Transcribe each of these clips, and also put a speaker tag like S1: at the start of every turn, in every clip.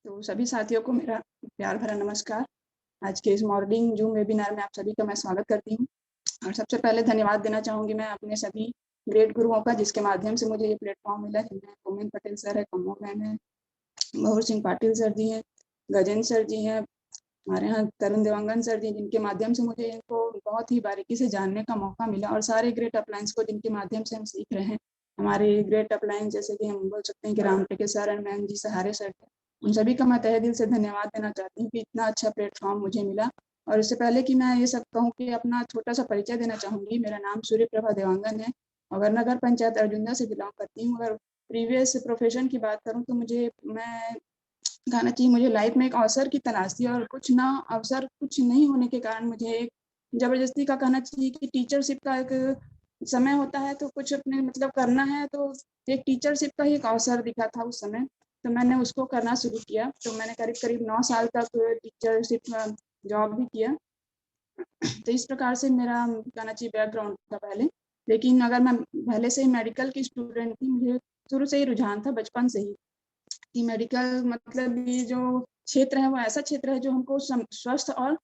S1: तो सभी साथियों को मेरा प्यार भरा नमस्कार। आज के इस मॉर्निंग जूम वेबिनार में आप सभी का मैं स्वागत करती हूँ और सबसे पहले धन्यवाद देना चाहूँगी मैं अपने सभी ग्रेट गुरुओं का, जिसके माध्यम से मुझे ये प्लेटफॉर्म मिला, जिनमें कोमल पटेल सर है, कमो मैम है, भौर सिंह पाटिल सर जी हैं, गजेंद्र सर जी हैं, हमारे यहाँ तरुण देवांगन सर जी, जिनके माध्यम से मुझे इनको बहुत ही बारीकी से जानने का मौका मिला, और सारे ग्रेट अपलायंस को जिनके माध्यम से हम सीख रहे हैं। हमारे ग्रेट अपलायंस जैसे कि हम बोल सकते हैं कि राम टेके सर एंड मैम जी, सहारे सर, उन सभी का मैं तहे दिल से धन्यवाद देना चाहती हूँ कि इतना अच्छा प्लेटफॉर्म मुझे मिला। और इससे पहले कि मैं ये सब कहूँ कि अपना छोटा सा परिचय देना चाहूँगी। मेरा नाम सूर्य प्रभा देवांगन है और नगर पंचायत अर्जुंदा से बिलोंग करती हूँ। अगर प्रीवियस प्रोफेशन की बात करूँ तो मैं कहना चाहिए मुझे लाइफ में एक अवसर की तलाश थी, और अवसर कुछ नहीं होने के कारण मुझे एक जबरदस्ती का कहना चाहिए कि टीचरशिप का एक समय होता है, तो कुछ अपने मतलब करना है, तो एक टीचरशिप का ही एक अवसर दिखा था उस समय, तो मैंने उसको करना शुरू किया। तो मैंने करीब करीब 9 साल तक टीचरशिप जॉब भी किया। तो इस प्रकार से मेरा कहना चाहिए बैकग्राउंड था पहले। लेकिन अगर मैं पहले से ही मेडिकल की स्टूडेंट थी, मुझे शुरू से ही रुझान था बचपन से ही कि मेडिकल मतलब ये जो क्षेत्र है वो ऐसा क्षेत्र है जो हमको स्वस्थ और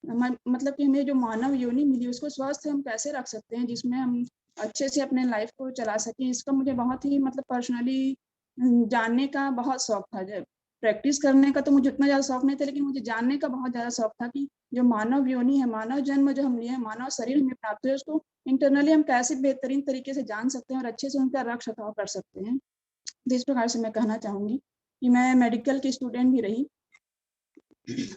S1: मतलब कि हमें जो मानव योनि मिली उसको स्वस्थ हम कैसे रख सकते हैं, जिसमें हम अच्छे से अपने लाइफ को चला सकें। इसका मुझे बहुत ही मतलब पर्सनली जानने का बहुत शौक था। जब प्रैक्टिस करने का तो मुझे उतना ज़्यादा शौक नहीं था, लेकिन मुझे जानने का बहुत ज़्यादा शौक था कि जो मानव योनि है, मानव जन्म जो हम लिए हैं, मानव शरीर हमें प्राप्त हुआ है, उसको इंटरनली हम कैसे बेहतरीन तरीके से जान सकते हैं और अच्छे से उनका रख रखाव कर सकते हैं। तो इस प्रकार से मैं कहना चाहूँगी कि मैं मेडिकल की स्टूडेंट भी रही।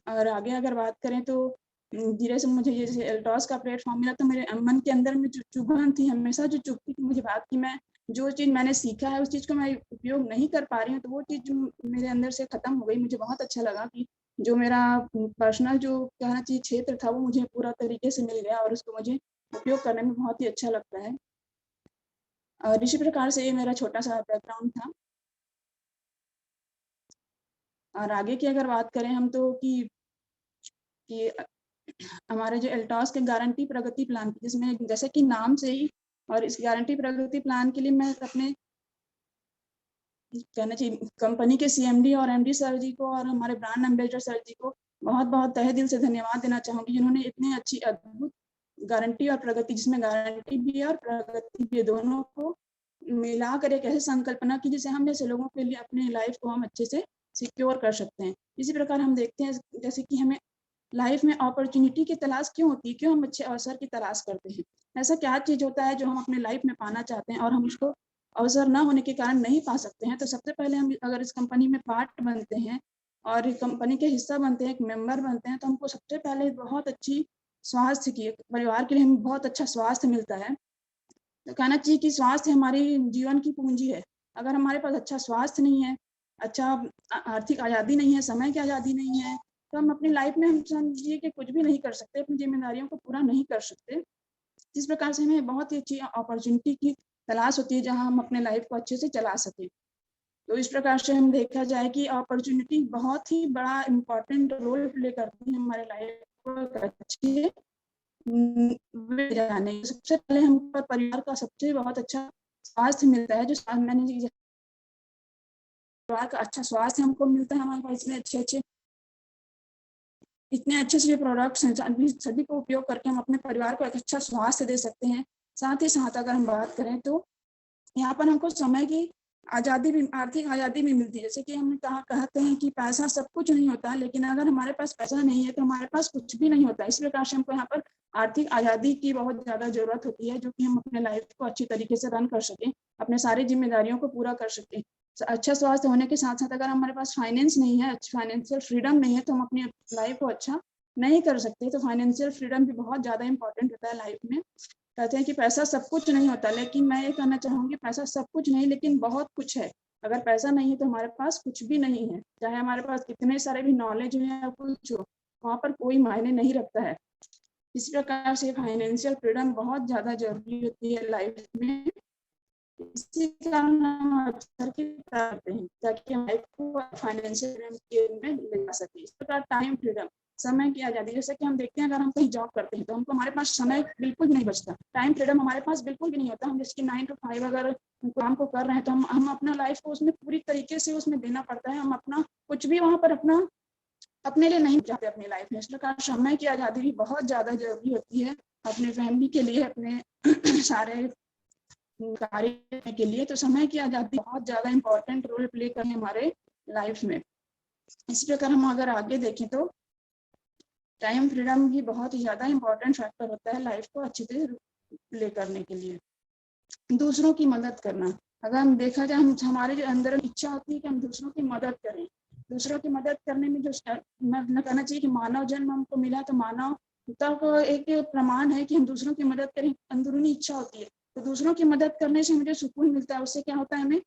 S1: और आगे अगर बात करें तो धीरे से मुझे ये जैसे एल्टॉस का प्लेटफॉर्म मिला, तो मेरे मन के अंदर में जो चुभन थी, हमेशा जो चुभती थी मुझे बात, कि मैं जो चीज़ मैंने सीखा है उस चीज़ को मैं उपयोग नहीं कर पा रही हूँ, तो वो चीज़ मेरे अंदर से खत्म हो गई। मुझे बहुत अच्छा लगा कि जो मेरा पर्सनल जो कहना चाहिए क्षेत्र था वो मुझे पूरा तरीके से मिल गया और उसको मुझे उपयोग करने में बहुत ही अच्छा लगता है। और इसी प्रकार से ये मेरा छोटा सा बैकग्राउंड था। और आगे की अगर बात करें हम तो कि हमारे जो एल्टॉस के गारंटी प्रगति प्लान, जिसमें जैसे कि नाम से ही, और इस गारंटी प्रगति प्लान के लिए मैं अपने कहना चाहिए कंपनी के सीएमडी और एमडी सर जी को और हमारे ब्रांड एम्बेसडर सर जी को बहुत बहुत तहे दिल से धन्यवाद देना चाहूँगी, जिन्होंने इतनी अच्छी अद्भुत गारंटी और प्रगति, जिसमें गारंटी भी है और प्रगति भी, दोनों को मिलाकर एक ऐसी संकल्पना की जिससे हम जैसे लोगों के लिए अपने लाइफ को हम अच्छे से सिक्योर कर सकते हैं। इसी प्रकार हम देखते हैं जैसे कि हमें लाइफ में अपॉर्चुनिटी की तलाश क्यों होती है, क्यों हम अच्छे अवसर की तलाश करते हैं, ऐसा क्या चीज़ होता है जो हम अपने लाइफ में पाना चाहते हैं और हम उसको अवसर ना होने के कारण नहीं पा सकते हैं। तो सबसे पहले हम अगर इस कंपनी में पार्ट बनते हैं और कंपनी के हिस्सा बनते हैं, एक मेंबर बनते हैं, तो हमको सबसे पहले बहुत अच्छी स्वास्थ्य की, परिवार के लिए हमें बहुत अच्छा स्वास्थ्य मिलता है। तो कहना चाहिए कि स्वास्थ्य हमारी जीवन की पूंजी है। अगर हमारे पास अच्छा स्वास्थ्य नहीं है, अच्छा आर्थिक आज़ादी नहीं है, समय की आज़ादी नहीं है, तो हम अपनी लाइफ में हम समझिए कि कुछ भी नहीं कर सकते, अपनी ज़िम्मेदारियों को पूरा नहीं कर सकते। जिस प्रकार से हमें बहुत ही अच्छी अपॉर्च्युनिटी की तलाश होती है, जहाँ हम अपने लाइफ को अच्छे से चला सकें। तो इस प्रकार से हम देखा जाए कि अपॉर्च्युनिटी बहुत ही बड़ा इम्पोर्टेंट रोल प्ले करती है हमारे लाइफ को एक अच्छे जाने। सबसे पहले हमको परिवार का सबसे बहुत अच्छा स्वास्थ्य मिलता है, जो मैंने परिवार का अच्छा स्वास्थ्य हमको मिलता है, हमारे पास इतने अच्छे से प्रोडक्ट्स हैं, सभी को उपयोग करके हम अपने परिवार को एक अच्छा स्वास्थ्य दे सकते हैं। साथ ही साथ अगर हम बात करें तो यहाँ पर हमको समय की आज़ादी भी, आर्थिक आज़ादी भी मिलती है। जैसे कि हमने कहते हैं कि पैसा सब कुछ नहीं होता, लेकिन अगर हमारे पास पैसा नहीं है तो हमारे पास कुछ भी नहीं होता। इस प्रकार से हमको यहाँ पर आर्थिक आज़ादी की बहुत ज़्यादा ज़रूरत होती है, जो कि हम अपने लाइफ को अच्छी तरीके से रन कर सकें, अपने सारी जिम्मेदारियों को पूरा कर सकें। अच्छा स्वास्थ्य होने के साथ साथ अगर हमारे पास फाइनेंस नहीं है, फाइनेंशियल फ्रीडम नहीं है, तो हम अपनी लाइफ को अच्छा नहीं कर सकते। तो फाइनेंशियल फ्रीडम भी बहुत ज़्यादा इंपॉर्टेंट होता है लाइफ में। कहते हैं कि पैसा सब कुछ नहीं होता, लेकिन मैं ये कहना चाहूँगी पैसा सब कुछ नहीं, लेकिन बहुत कुछ है। अगर पैसा नहीं है तो हमारे पास कुछ भी नहीं है, चाहे हमारे पास कितने सारे भी नॉलेज हो या कुछ हो, वहाँ पर कोई मायने नहीं रखता है। इस प्रकार से फाइनेंशियल फ्रीडम बहुत ज़्यादा ज़रूरी होती है लाइफ में। इसी कारण हम अवसर की करते हैं ताकि हम लाइफ को फाइनेंशियल फ्रीडम में ले जा सके। इस प्रकार टाइम फ्रीडम, समय की आज़ादी, जैसे कि हम देखते हैं अगर हम कहीं जॉब करते हैं तो हमको हमारे पास समय बिल्कुल भी नहीं बचता, टाइम फ्रीडम हमारे पास बिल्कुल भी नहीं होता। हम जैसे कि 9 to 5 अगर काम को कर रहे हैं तो हम अपना लाइफ को उसमें पूरी तरीके से उसमें देना पड़ता है। हम अपना कुछ भी वहाँ पर अपना अपने लिए नहीं चाहते अपनी लाइफ में। इस प्रकार समय की आज़ादी भी बहुत ज़्यादा ज़रूरी होती है अपने फैमिली के लिए, अपने सारे कार्य के लिए। तो समय की आज़ादी बहुत ज़्यादा इम्पोर्टेंट रोल प्ले करें हमारे लाइफ में। इसी प्रकार हम अगर आगे देखें तो टाइम फ्रीडम भी बहुत ही ज़्यादा इम्पोर्टेंट फैक्टर होता है लाइफ को अच्छे से प्ले करने के लिए। दूसरों की मदद करना, अगर हम देखा जाए हम हमारे जो अंदर इच्छा होती है कि हम दूसरों की मदद करें, दूसरों की मदद करने में जो मैं कहना चाहिए कि मानव जन्म हमको मिला तो मानवता को एक प्रमाण है कि हम दूसरों की मदद करें, अंदरूनी इच्छा होती है। तो दूसरों की मदद करने से मुझे सुकून मिलता है। उससे क्या होता है, हमें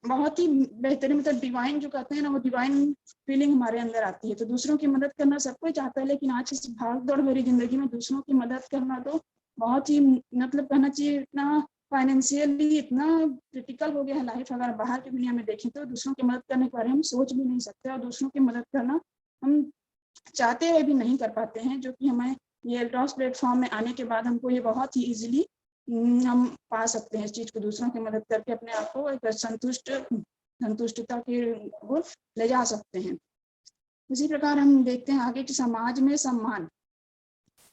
S1: बहुत ही बेहतरीन मतलब डिवाइन जो कहते हैं ना, वो डिवाइन फीलिंग हमारे अंदर आती है। तो दूसरों की मदद करना सब कोई चाहता है, लेकिन आज इस भाग दौड़ भरी जिंदगी में दूसरों की मदद करना तो बहुत ही मतलब कहना चाहिए इतना फाइनेंशियली इतना क्रिटिकल हो गया है लाइफ। अगर बाहर की दुनिया में देखें तो दूसरों की मदद करने के बारे में हम सोच भी नहीं सकते, और दूसरों की मदद करना हम चाहते हुए भी नहीं कर पाते हैं, जो कि हमें ये एल्ड्रॉस प्लेटफॉर्म में आने के बाद हमको ये बहुत ही इजीली हम पा सकते हैं इस चीज को, दूसरों की मदद करके अपने आप को एक संतुष्टता की ओर ले जा सकते हैं। उसी प्रकार हम देखते हैं आगे कि समाज में सम्मान,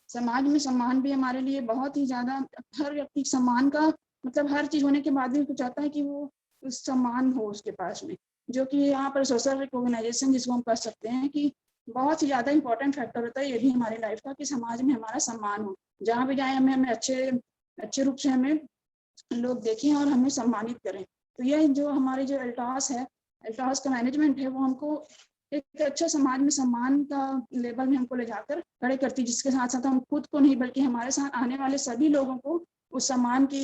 S1: समाज में सम्मान भी हमारे लिए बहुत ही ज्यादा, हर व्यक्ति सम्मान का मतलब हर चीज होने के बाद भी वो चाहता है कि वो उस सम्मान हो उसके पास में, जो कि यहाँ पर सोशल रिकॉग्नाइजेशन जिसको हम कह सकते हैं कि बहुत ही ज्यादा इंपॉर्टेंट फैक्टर होता है ये भी हमारी लाइफ का, कि समाज में हमारा सम्मान हो। जहाँ भी जाए हमें हमें अच्छे रूप से हमें लोग देखें और हमें सम्मानित करें। तो यह जो हमारी जो एल्टॉस है, एल्टॉस का मैनेजमेंट है, वो हमको एक अच्छा समाज में सम्मान का लेवल में हमको ले जाकर खड़े करती है, जिसके साथ साथ हम खुद को नहीं बल्कि हमारे साथ आने वाले सभी लोगों को उस सम्मान की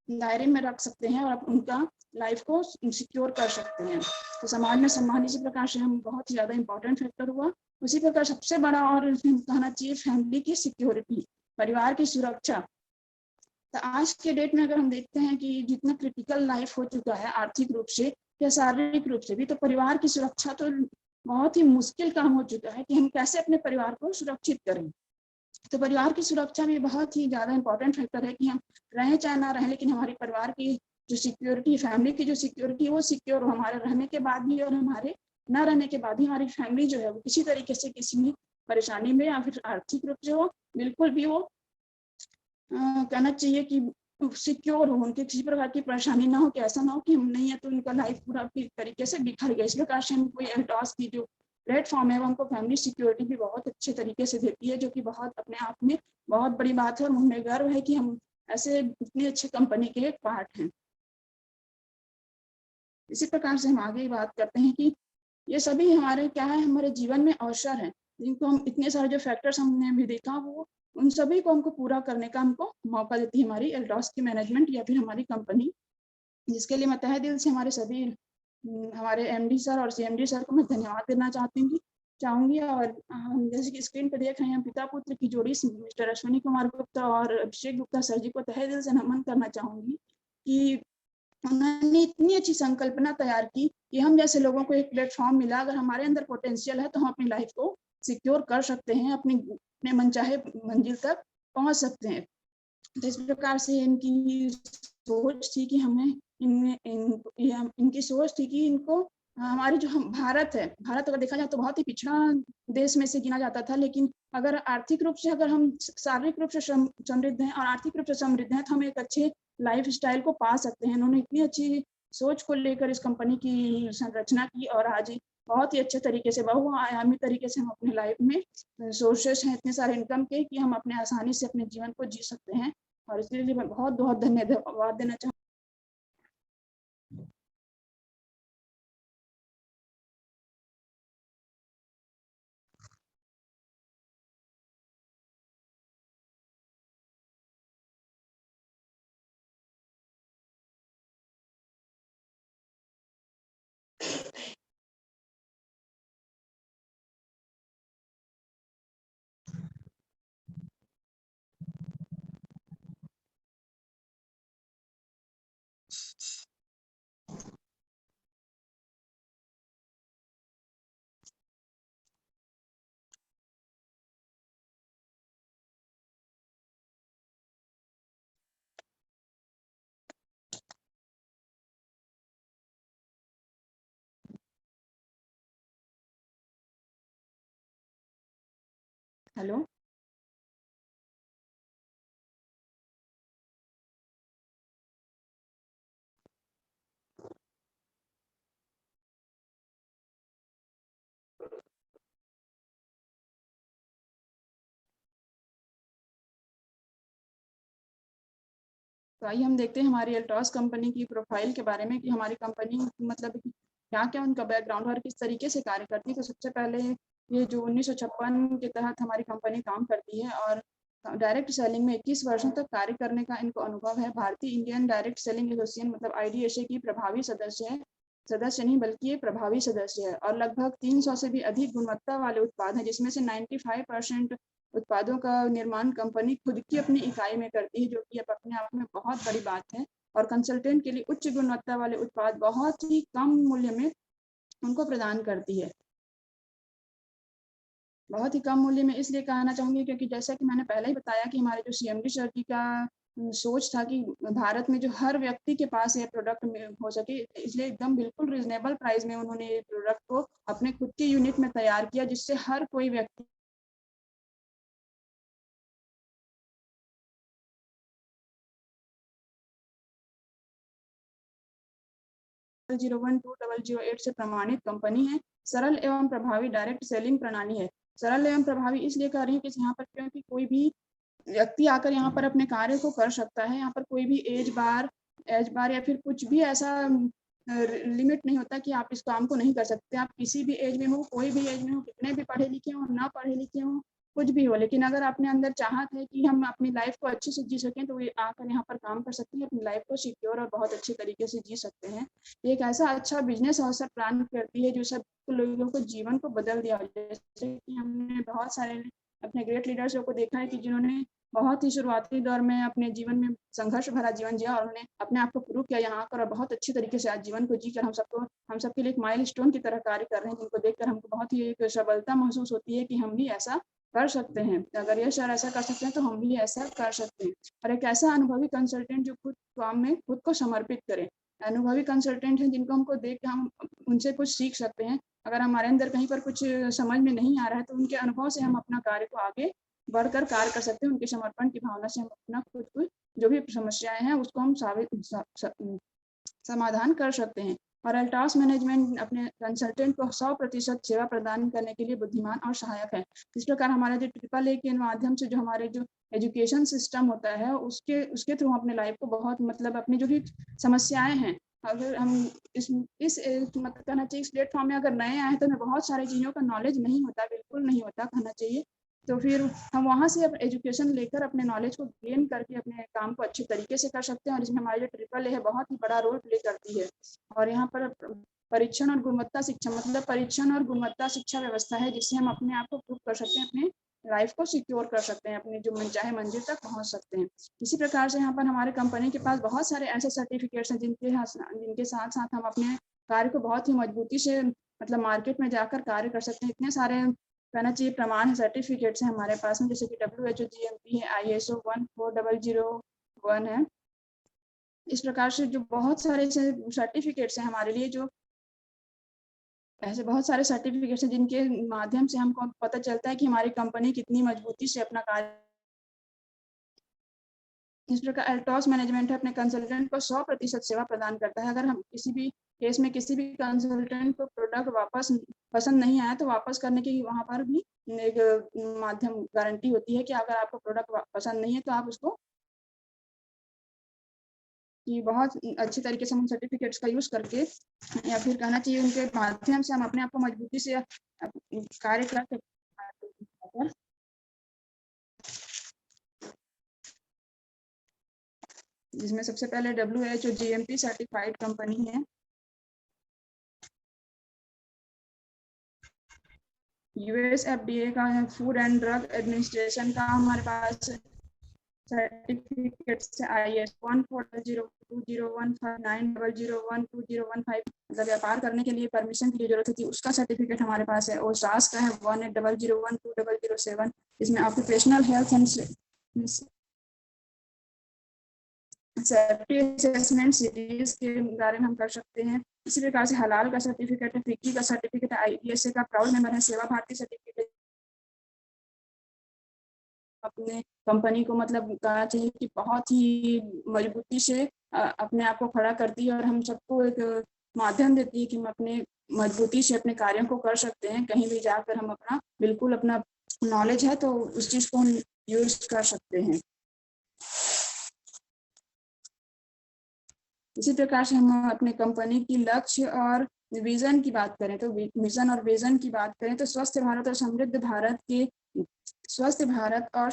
S1: दायरे में रख सकते हैं और उनका लाइफ को सिक्योर कर सकते हैं। तो समाज में सम्मान इसी प्रकार से हम बहुत ही ज्यादा इंपॉर्टेंट फैक्टर हुआ। उसी प्रकार सबसे बड़ा और कहना चाहिए फैमिली की सिक्योरिटी, परिवार की सुरक्षा। तो आज के डेट में अगर हम देखते हैं कि जितना क्रिटिकल लाइफ हो चुका है आर्थिक रूप से या शारीरिक रूप से भी, तो परिवार की सुरक्षा तो बहुत ही मुश्किल काम हो चुका है कि हम कैसे अपने परिवार को सुरक्षित करें। तो परिवार की सुरक्षा भी बहुत ही ज्यादा इंपॉर्टेंट फैक्टर है कि हम रहें चाहे ना रहें, लेकिन हमारे परिवार की जो सिक्योरिटी, फैमिली की जो सिक्योरिटी है वो सिक्योर हो हमारे रहने के बाद भी, और हमारे न रहने के बाद भी हमारी फैमिली जो है वो किसी तरीके से किसी भी परेशानी में या फिर आर्थिक रूप से हो बिल्कुल भी वो कहना चाहिए कि सिक्योर हो, उनके किसी प्रकार की परेशानी ना हो, कि ऐसा ना हो कि हम नहीं है तो उनका लाइफ पूरा तरीके से बिखर गया। इस प्रकार से हमको एल्टॉस की जो प्लेटफॉर्म है वो हमको फैमिली सिक्योरिटी भी बहुत अच्छे तरीके से देती है, जो कि बहुत अपने आप में बहुत बड़ी बात है और हमें गर्व है कि हम ऐसे इतनी अच्छी कंपनी के एक पार्ट हैं। इसी प्रकार से हम आगे बात करते हैं कि ये सभी हमारे क्या है, हमारे जीवन में अवसर है जिनको हम इतने सारे जो फैक्टर्स हमने भी देखा वो उन सभी को हमको पूरा करने का हमको मौका देती है हमारी एल्डॉस की मैनेजमेंट या फिर हमारी कंपनी, जिसके लिए मैं तहे दिल से हमारे सभी हमारे एमडी सर और सीएमडी सर को मैं धन्यवाद देना चाहूंगी। और हम जैसे कि स्क्रीन पर देख रहे हैं पिता पुत्र की जोड़ी मिस्टर अश्विनी कुमार गुप्ता और अभिषेक गुप्ता सर जी को तहे दिल से नमन करना चाहूंगी कि उन्होंने इतनी अच्छी संकल्पना तैयार की कि हम जैसे लोगों को एक प्लेटफॉर्म मिला। अगर हमारे अंदर पोटेंशियल है तो हम अपनी लाइफ को सिक्योर कर सकते हैं, अपने मनचाहे मंजिल तक पहुंच सकते हैं। तो इस प्रकार से इनकी सोच थी कि हमें इनकी सोच थी कि इनको हमारे जो हम भारत है, भारत अगर देखा जाए तो बहुत ही पिछड़ा देश में से गिना जाता था, लेकिन अगर आर्थिक रूप से अगर हम शारीरिक रूप से समृद्ध हैं और आर्थिक रूप से समृद्ध हैं तो हम एक अच्छे लाइफ स्टाइल को पा सकते हैं। उन्होंने इतनी अच्छी सोच को लेकर इस कंपनी की संरचना की और आज बहुत ही अच्छे तरीके से बहुआयामी तरीके से हम अपने लाइफ में सोर्सेस हैं इतने सारे इनकम के कि हम अपने आसानी से अपने जीवन को जी सकते हैं। और इसलिए मैं बहुत बहुत धन्यवाद देना चाहूँगी। हेलो। तो आइए हम देखते हैं हमारी एल्ट्रॉस कंपनी की प्रोफाइल के बारे में कि हमारी कंपनी मतलब क्या-क्या उनका बैकग्राउंड और किस तरीके से कार्य करती है। तो सबसे पहले ये जो 1956 के तहत हमारी कंपनी काम करती है और डायरेक्ट सेलिंग में 21 वर्षों तक कार्य करने का इनको अनुभव है। भारतीय इंडियन डायरेक्ट सेलिंग एसोसिएशन मतलब आईडीएसए की प्रभावी सदस्य है। सदस्य नहीं बल्कि ये प्रभावी सदस्य है और लगभग 300 से भी अधिक गुणवत्ता वाले उत्पाद हैं जिसमें से 95% उत्पादों का निर्माण कंपनी खुद की अपनी इकाई में करती है, जो कि अब अपने आप में बहुत बड़ी बात है। और कंसल्टेंट के लिए उच्च गुणवत्ता वाले उत्पाद बहुत ही कम मूल्य में उनको प्रदान करती है। बहुत ही कम मूल्य में इसलिए कहना चाहूँगी क्योंकि जैसा कि मैंने पहले ही बताया कि हमारे जो सीएमडी सर जी का सोच था कि भारत में जो हर व्यक्ति के पास ये प्रोडक्ट हो सके, इसलिए एकदम बिल्कुल रीजनेबल प्राइस में उन्होंने ये प्रोडक्ट को अपने खुद के यूनिट में तैयार किया, जिससे हर कोई व्यक्ति 0120008 से प्रमाणित कंपनी है। सरल एवं प्रभावी डायरेक्ट सेलिंग प्रणाली है। सरल एवं प्रभावी इसलिए कर रही हूँ कि यहाँ पर क्योंकि कोई भी व्यक्ति आकर यहाँ पर अपने कार्य को कर सकता है। यहाँ पर कोई भी एज बार या फिर कुछ भी ऐसा लिमिट नहीं होता कि आप इस काम को नहीं कर सकते। आप किसी भी एज में हो, कोई भी एज में हो, कितने भी पढ़े लिखे हो, ना पढ़े लिखे हो, कुछ भी हो, लेकिन अगर अपने अंदर चाहत है कि हम अपनी लाइफ को अच्छे से जी सकें तो ये आकर यहाँ पर काम कर सकते हैं, अपनी लाइफ को सिक्योर और बहुत अच्छे तरीके से जी सकते हैं। ये एक ऐसा अच्छा बिजनेस अवसर प्रदान करती है जो सब लोगों को जीवन को बदल दिया। जैसे कि हमने बहुत सारे अपने ग्रेट लीडर्स को देखा है कि जिन्होंने बहुत ही शुरुआती दौर में अपने जीवन में संघर्ष भरा जीवन जिया और उन्होंने अपने आप को प्रूव किया यहाँ आकर और बहुत अच्छी तरीके से आज जीवन को जीकर हम सबके लिए एक माइलस्टोन की तरह कार्य कर रहे हैं, जिनको देखकर हमको बहुत ही एक सबलता महसूस होती है कि हम भी ऐसा कर सकते हैं। अगर ये सर ऐसा कर सकते हैं तो हम भी ऐसा कर सकते हैं। और एक ऐसा अनुभवी कंसल्टेंट जो खुद काम में खुद को समर्पित करे। अनुभवी कंसल्टेंट हैं जिनको हमको देख के हम उनसे कुछ सीख सकते हैं। अगर हमारे अंदर कहीं पर कुछ समझ में नहीं आ रहा है तो उनके अनुभव से हम अपना कार्य को आगे बढ़कर कार्य कर सकते हैं। उनके समर्पण की भावना से हम अपना खुद को जो भी समस्याएं हैं उसको हम समाधान कर सकते हैं। और अल्ट्रास मैनेजमेंट अपने कंसल्टेंट को 100% सेवा प्रदान करने के लिए बुद्धिमान और सहायक है। इस प्रकार हमारा जो ट्रिपल ए के माध्यम से जो हमारे जो एजुकेशन सिस्टम होता है उसके थ्रू अपने लाइफ को बहुत मतलब अपनी जो भी समस्याएं हैं, अगर हम मतलब कहना चाहिए इस प्लेटफॉर्म में अगर नए आए तो हमें बहुत सारी चीज़ों का नॉलेज नहीं होता, बिल्कुल नहीं होता कहना चाहिए। तो फिर हम वहाँ से एजुकेशन लेकर अपने नॉलेज को गेन करके अपने काम को अच्छे तरीके से कर सकते हैं और इसमें हमारी जो ट्रिपल ए है बहुत ही बड़ा रोल प्ले करती है। और यहाँ पर परीक्षण और गुणवत्ता शिक्षा मतलब परीक्षण और गुणवत्ता शिक्षा व्यवस्था है जिससे हम अपने आप को प्रूव कर सकते हैं, अपने लाइफ को सिक्योर कर सकते हैं, अपने जो मनचाहे मंजिल तक पहुंच सकते हैं। इसी प्रकार से यहाँ पर हमारे कंपनी के पास बहुत सारे ऐसे सर्टिफिकेट्स हैं जिनके साथ साथ हम अपने कार्य को बहुत ही मजबूती से मतलब मार्केट में जाकर कार्य कर सकते हैं। इतने सारे कहना चाहिए प्रमाण है, सर्टिफिकेट्स हैं हमारे पास में, जैसे कि WHO GMP है, ISO 14001 है। इस प्रकार से जो बहुत सारे सर्टिफिकेट्स हैं हमारे लिए, जो ऐसे बहुत सारे सर्टिफिकेट्स हैं जिनके माध्यम से हमको पता चलता है कि हमारी कंपनी कितनी मजबूती से अपना कार्य। इस प्रकार अल्ट्रॉस मैनेजमेंट अपने कंसल्टेंट को 100% सेवा प्रदान करता है। अगर हम किसी भी केस में किसी भी कंसल्टेंट को प्रोडक्ट वापस पसंद नहीं आया तो वापस करने की वहाँ पर भी एक माध्यम गारंटी होती है कि अगर आपको प्रोडक्ट पसंद नहीं है तो आप उसको कि बहुत अच्छी तरीके से हम सर्टिफिकेट्स का यूज़ करके या फिर कहना चाहिए उनके माध्यम से हम अपने आप को मजबूती से कार्य कर सकते हैं। जिसमें सबसे पहले WHO GMP सर्टिफाइड कंपनी है। US FDA का है, फूड एंड ड्रग एडमिनिस्ट्रेशन का हमारे पास सर्टिफिकेट से IS 140201590012015 मतलब व्यापार करने के लिए परमिशन की जरूरत होती है, उसका सर्टिफिकेट हमारे पास है। और सास का है 1800120007, इसमें occupational health and safety assessment series के बारे में हम कर सकते हैं। इसी प्रकार से हलाल का सर्टिफिकेट है, फिक्की का सर्टिफिकेट है, IDSA का प्राउड मेंबर है, सेवा भारती सर्टिफिकेट अपने कंपनी को मतलब कहना चाहिए कि बहुत ही मजबूती से अपने आप को खड़ा करती है और हम सबको एक माध्यम देती है कि हम अपने मजबूती से अपने कार्यों को कर सकते हैं। कहीं भी जाकर हम अपना बिल्कुल अपना नॉलेज है तो उस चीज को हम यूज कर सकते हैं। इसी प्रकार से हम अपने कंपनी की लक्ष्य और विजन की बात करें तो मिशन और विजन की बात करें तो स्वस्थ भारत और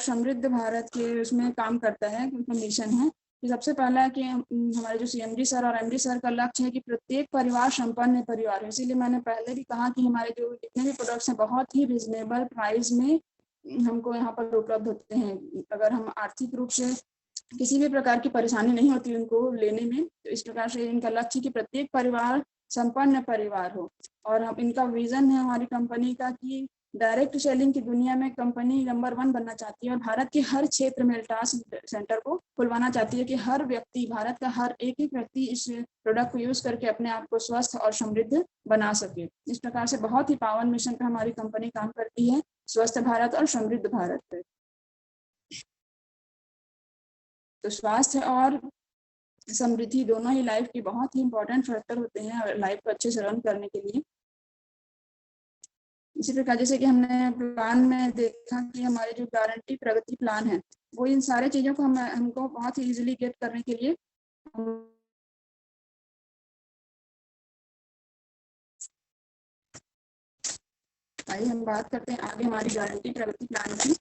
S1: समृद्ध भारत के उसमें काम करता है, उनका मिशन है कि सबसे पहला है कि हमारे जो सीएमडी सर और एमडी सर का लक्ष्य है कि प्रत्येक परिवार संपन्न परिवार है। इसीलिए मैंने पहले भी कहा कि हमारे जो जितने भी प्रोडक्ट्स हैं बहुत ही रिजनेबल प्राइस में हमको यहाँ पर उपलब्ध होते हैं। अगर हम आर्थिक रूप से किसी भी प्रकार की परेशानी नहीं होती उनको लेने में, तो इस प्रकार से इनका लक्ष्य कि प्रत्येक परिवार संपन्न परिवार हो। और हम इनका विजन है हमारी कंपनी का कि डायरेक्ट सेलिंग की दुनिया में कंपनी नंबर 1 बनना चाहती है और भारत के हर क्षेत्र में टास्क सेंटर को खुलवाना चाहती है कि हर व्यक्ति, भारत का हर एक व्यक्ति इस प्रोडक्ट को यूज करके अपने आप को स्वस्थ और समृद्ध बना सके। इस प्रकार से बहुत ही पावन मिशन पर हमारी कंपनी काम करती है, स्वस्थ भारत और समृद्ध भारत पे। तो स्वास्थ्य और समृद्धि दोनों ही लाइफ की बहुत ही इंपॉर्टेंट फैक्टर होते हैं लाइफ को अच्छे से रन करने के लिए। इसी प्रकार जैसे कि हमने प्लान में देखा कि हमारे जो गारंटी प्रगति प्लान है वो इन सारे चीजों को हमको बहुत ही इजीली गेट करने के लिए आइए हम बात करते हैं आगे हमारी गारंटी प्रगति प्लान की।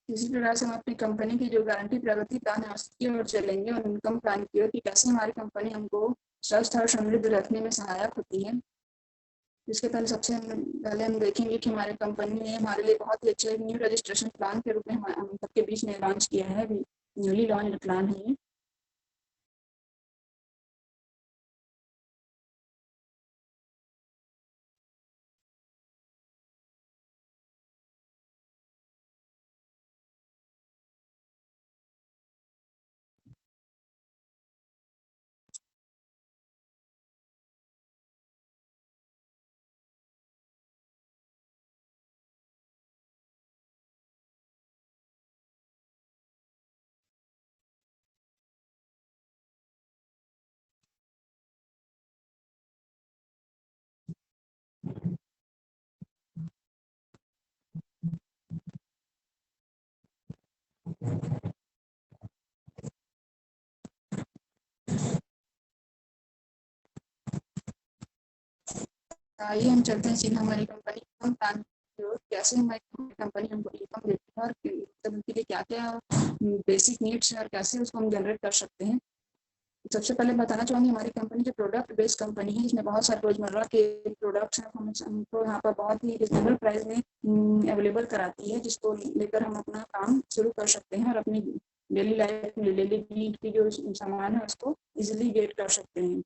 S1: इसी प्रकार से हम अपनी कंपनी की जो गारंटी प्रगति प्लान है उसकी ओर चलेंगे और इनकम प्लान की ओर कि कैसे हमारी कंपनी हमको स्वस्थ और समृद्ध रखने में सहायक होती है। इसके पहले सबसे पहले हम देखेंगे कि हमारी कंपनी ने हमारे लिए बहुत ही अच्छे न्यू रजिस्ट्रेशन प्लान के रूप में हम सबके बीच में लॉन्च किया है। अभी न्यूली लॉन्च प्लान है ये। आइए हम चलते हैं सीधा हमारी कंपनी इनकम प्लान की ओर। कैसे हमारी कंपनी हमको इनकम देती है और तब उनके लिए क्या क्या बेसिक नीड्स है और कैसे उसको हम जनरेट कर सकते हैं। सबसे पहले बताना चाहूँगी हमारी कंपनी जो प्रोडक्ट बेस्ड कंपनी है इसमें बहुत सारे रोजमर्रा के प्रोडक्ट्स हैं हमको यहाँ पर बहुत ही रिजनेबल प्राइस में अवेलेबल कराती है, जिसको लेकर हम अपना काम शुरू कर सकते हैं और अपनी डेली लाइफ में डेली नीड की जो सामान है उसको इजिली गेट कर सकते हैं।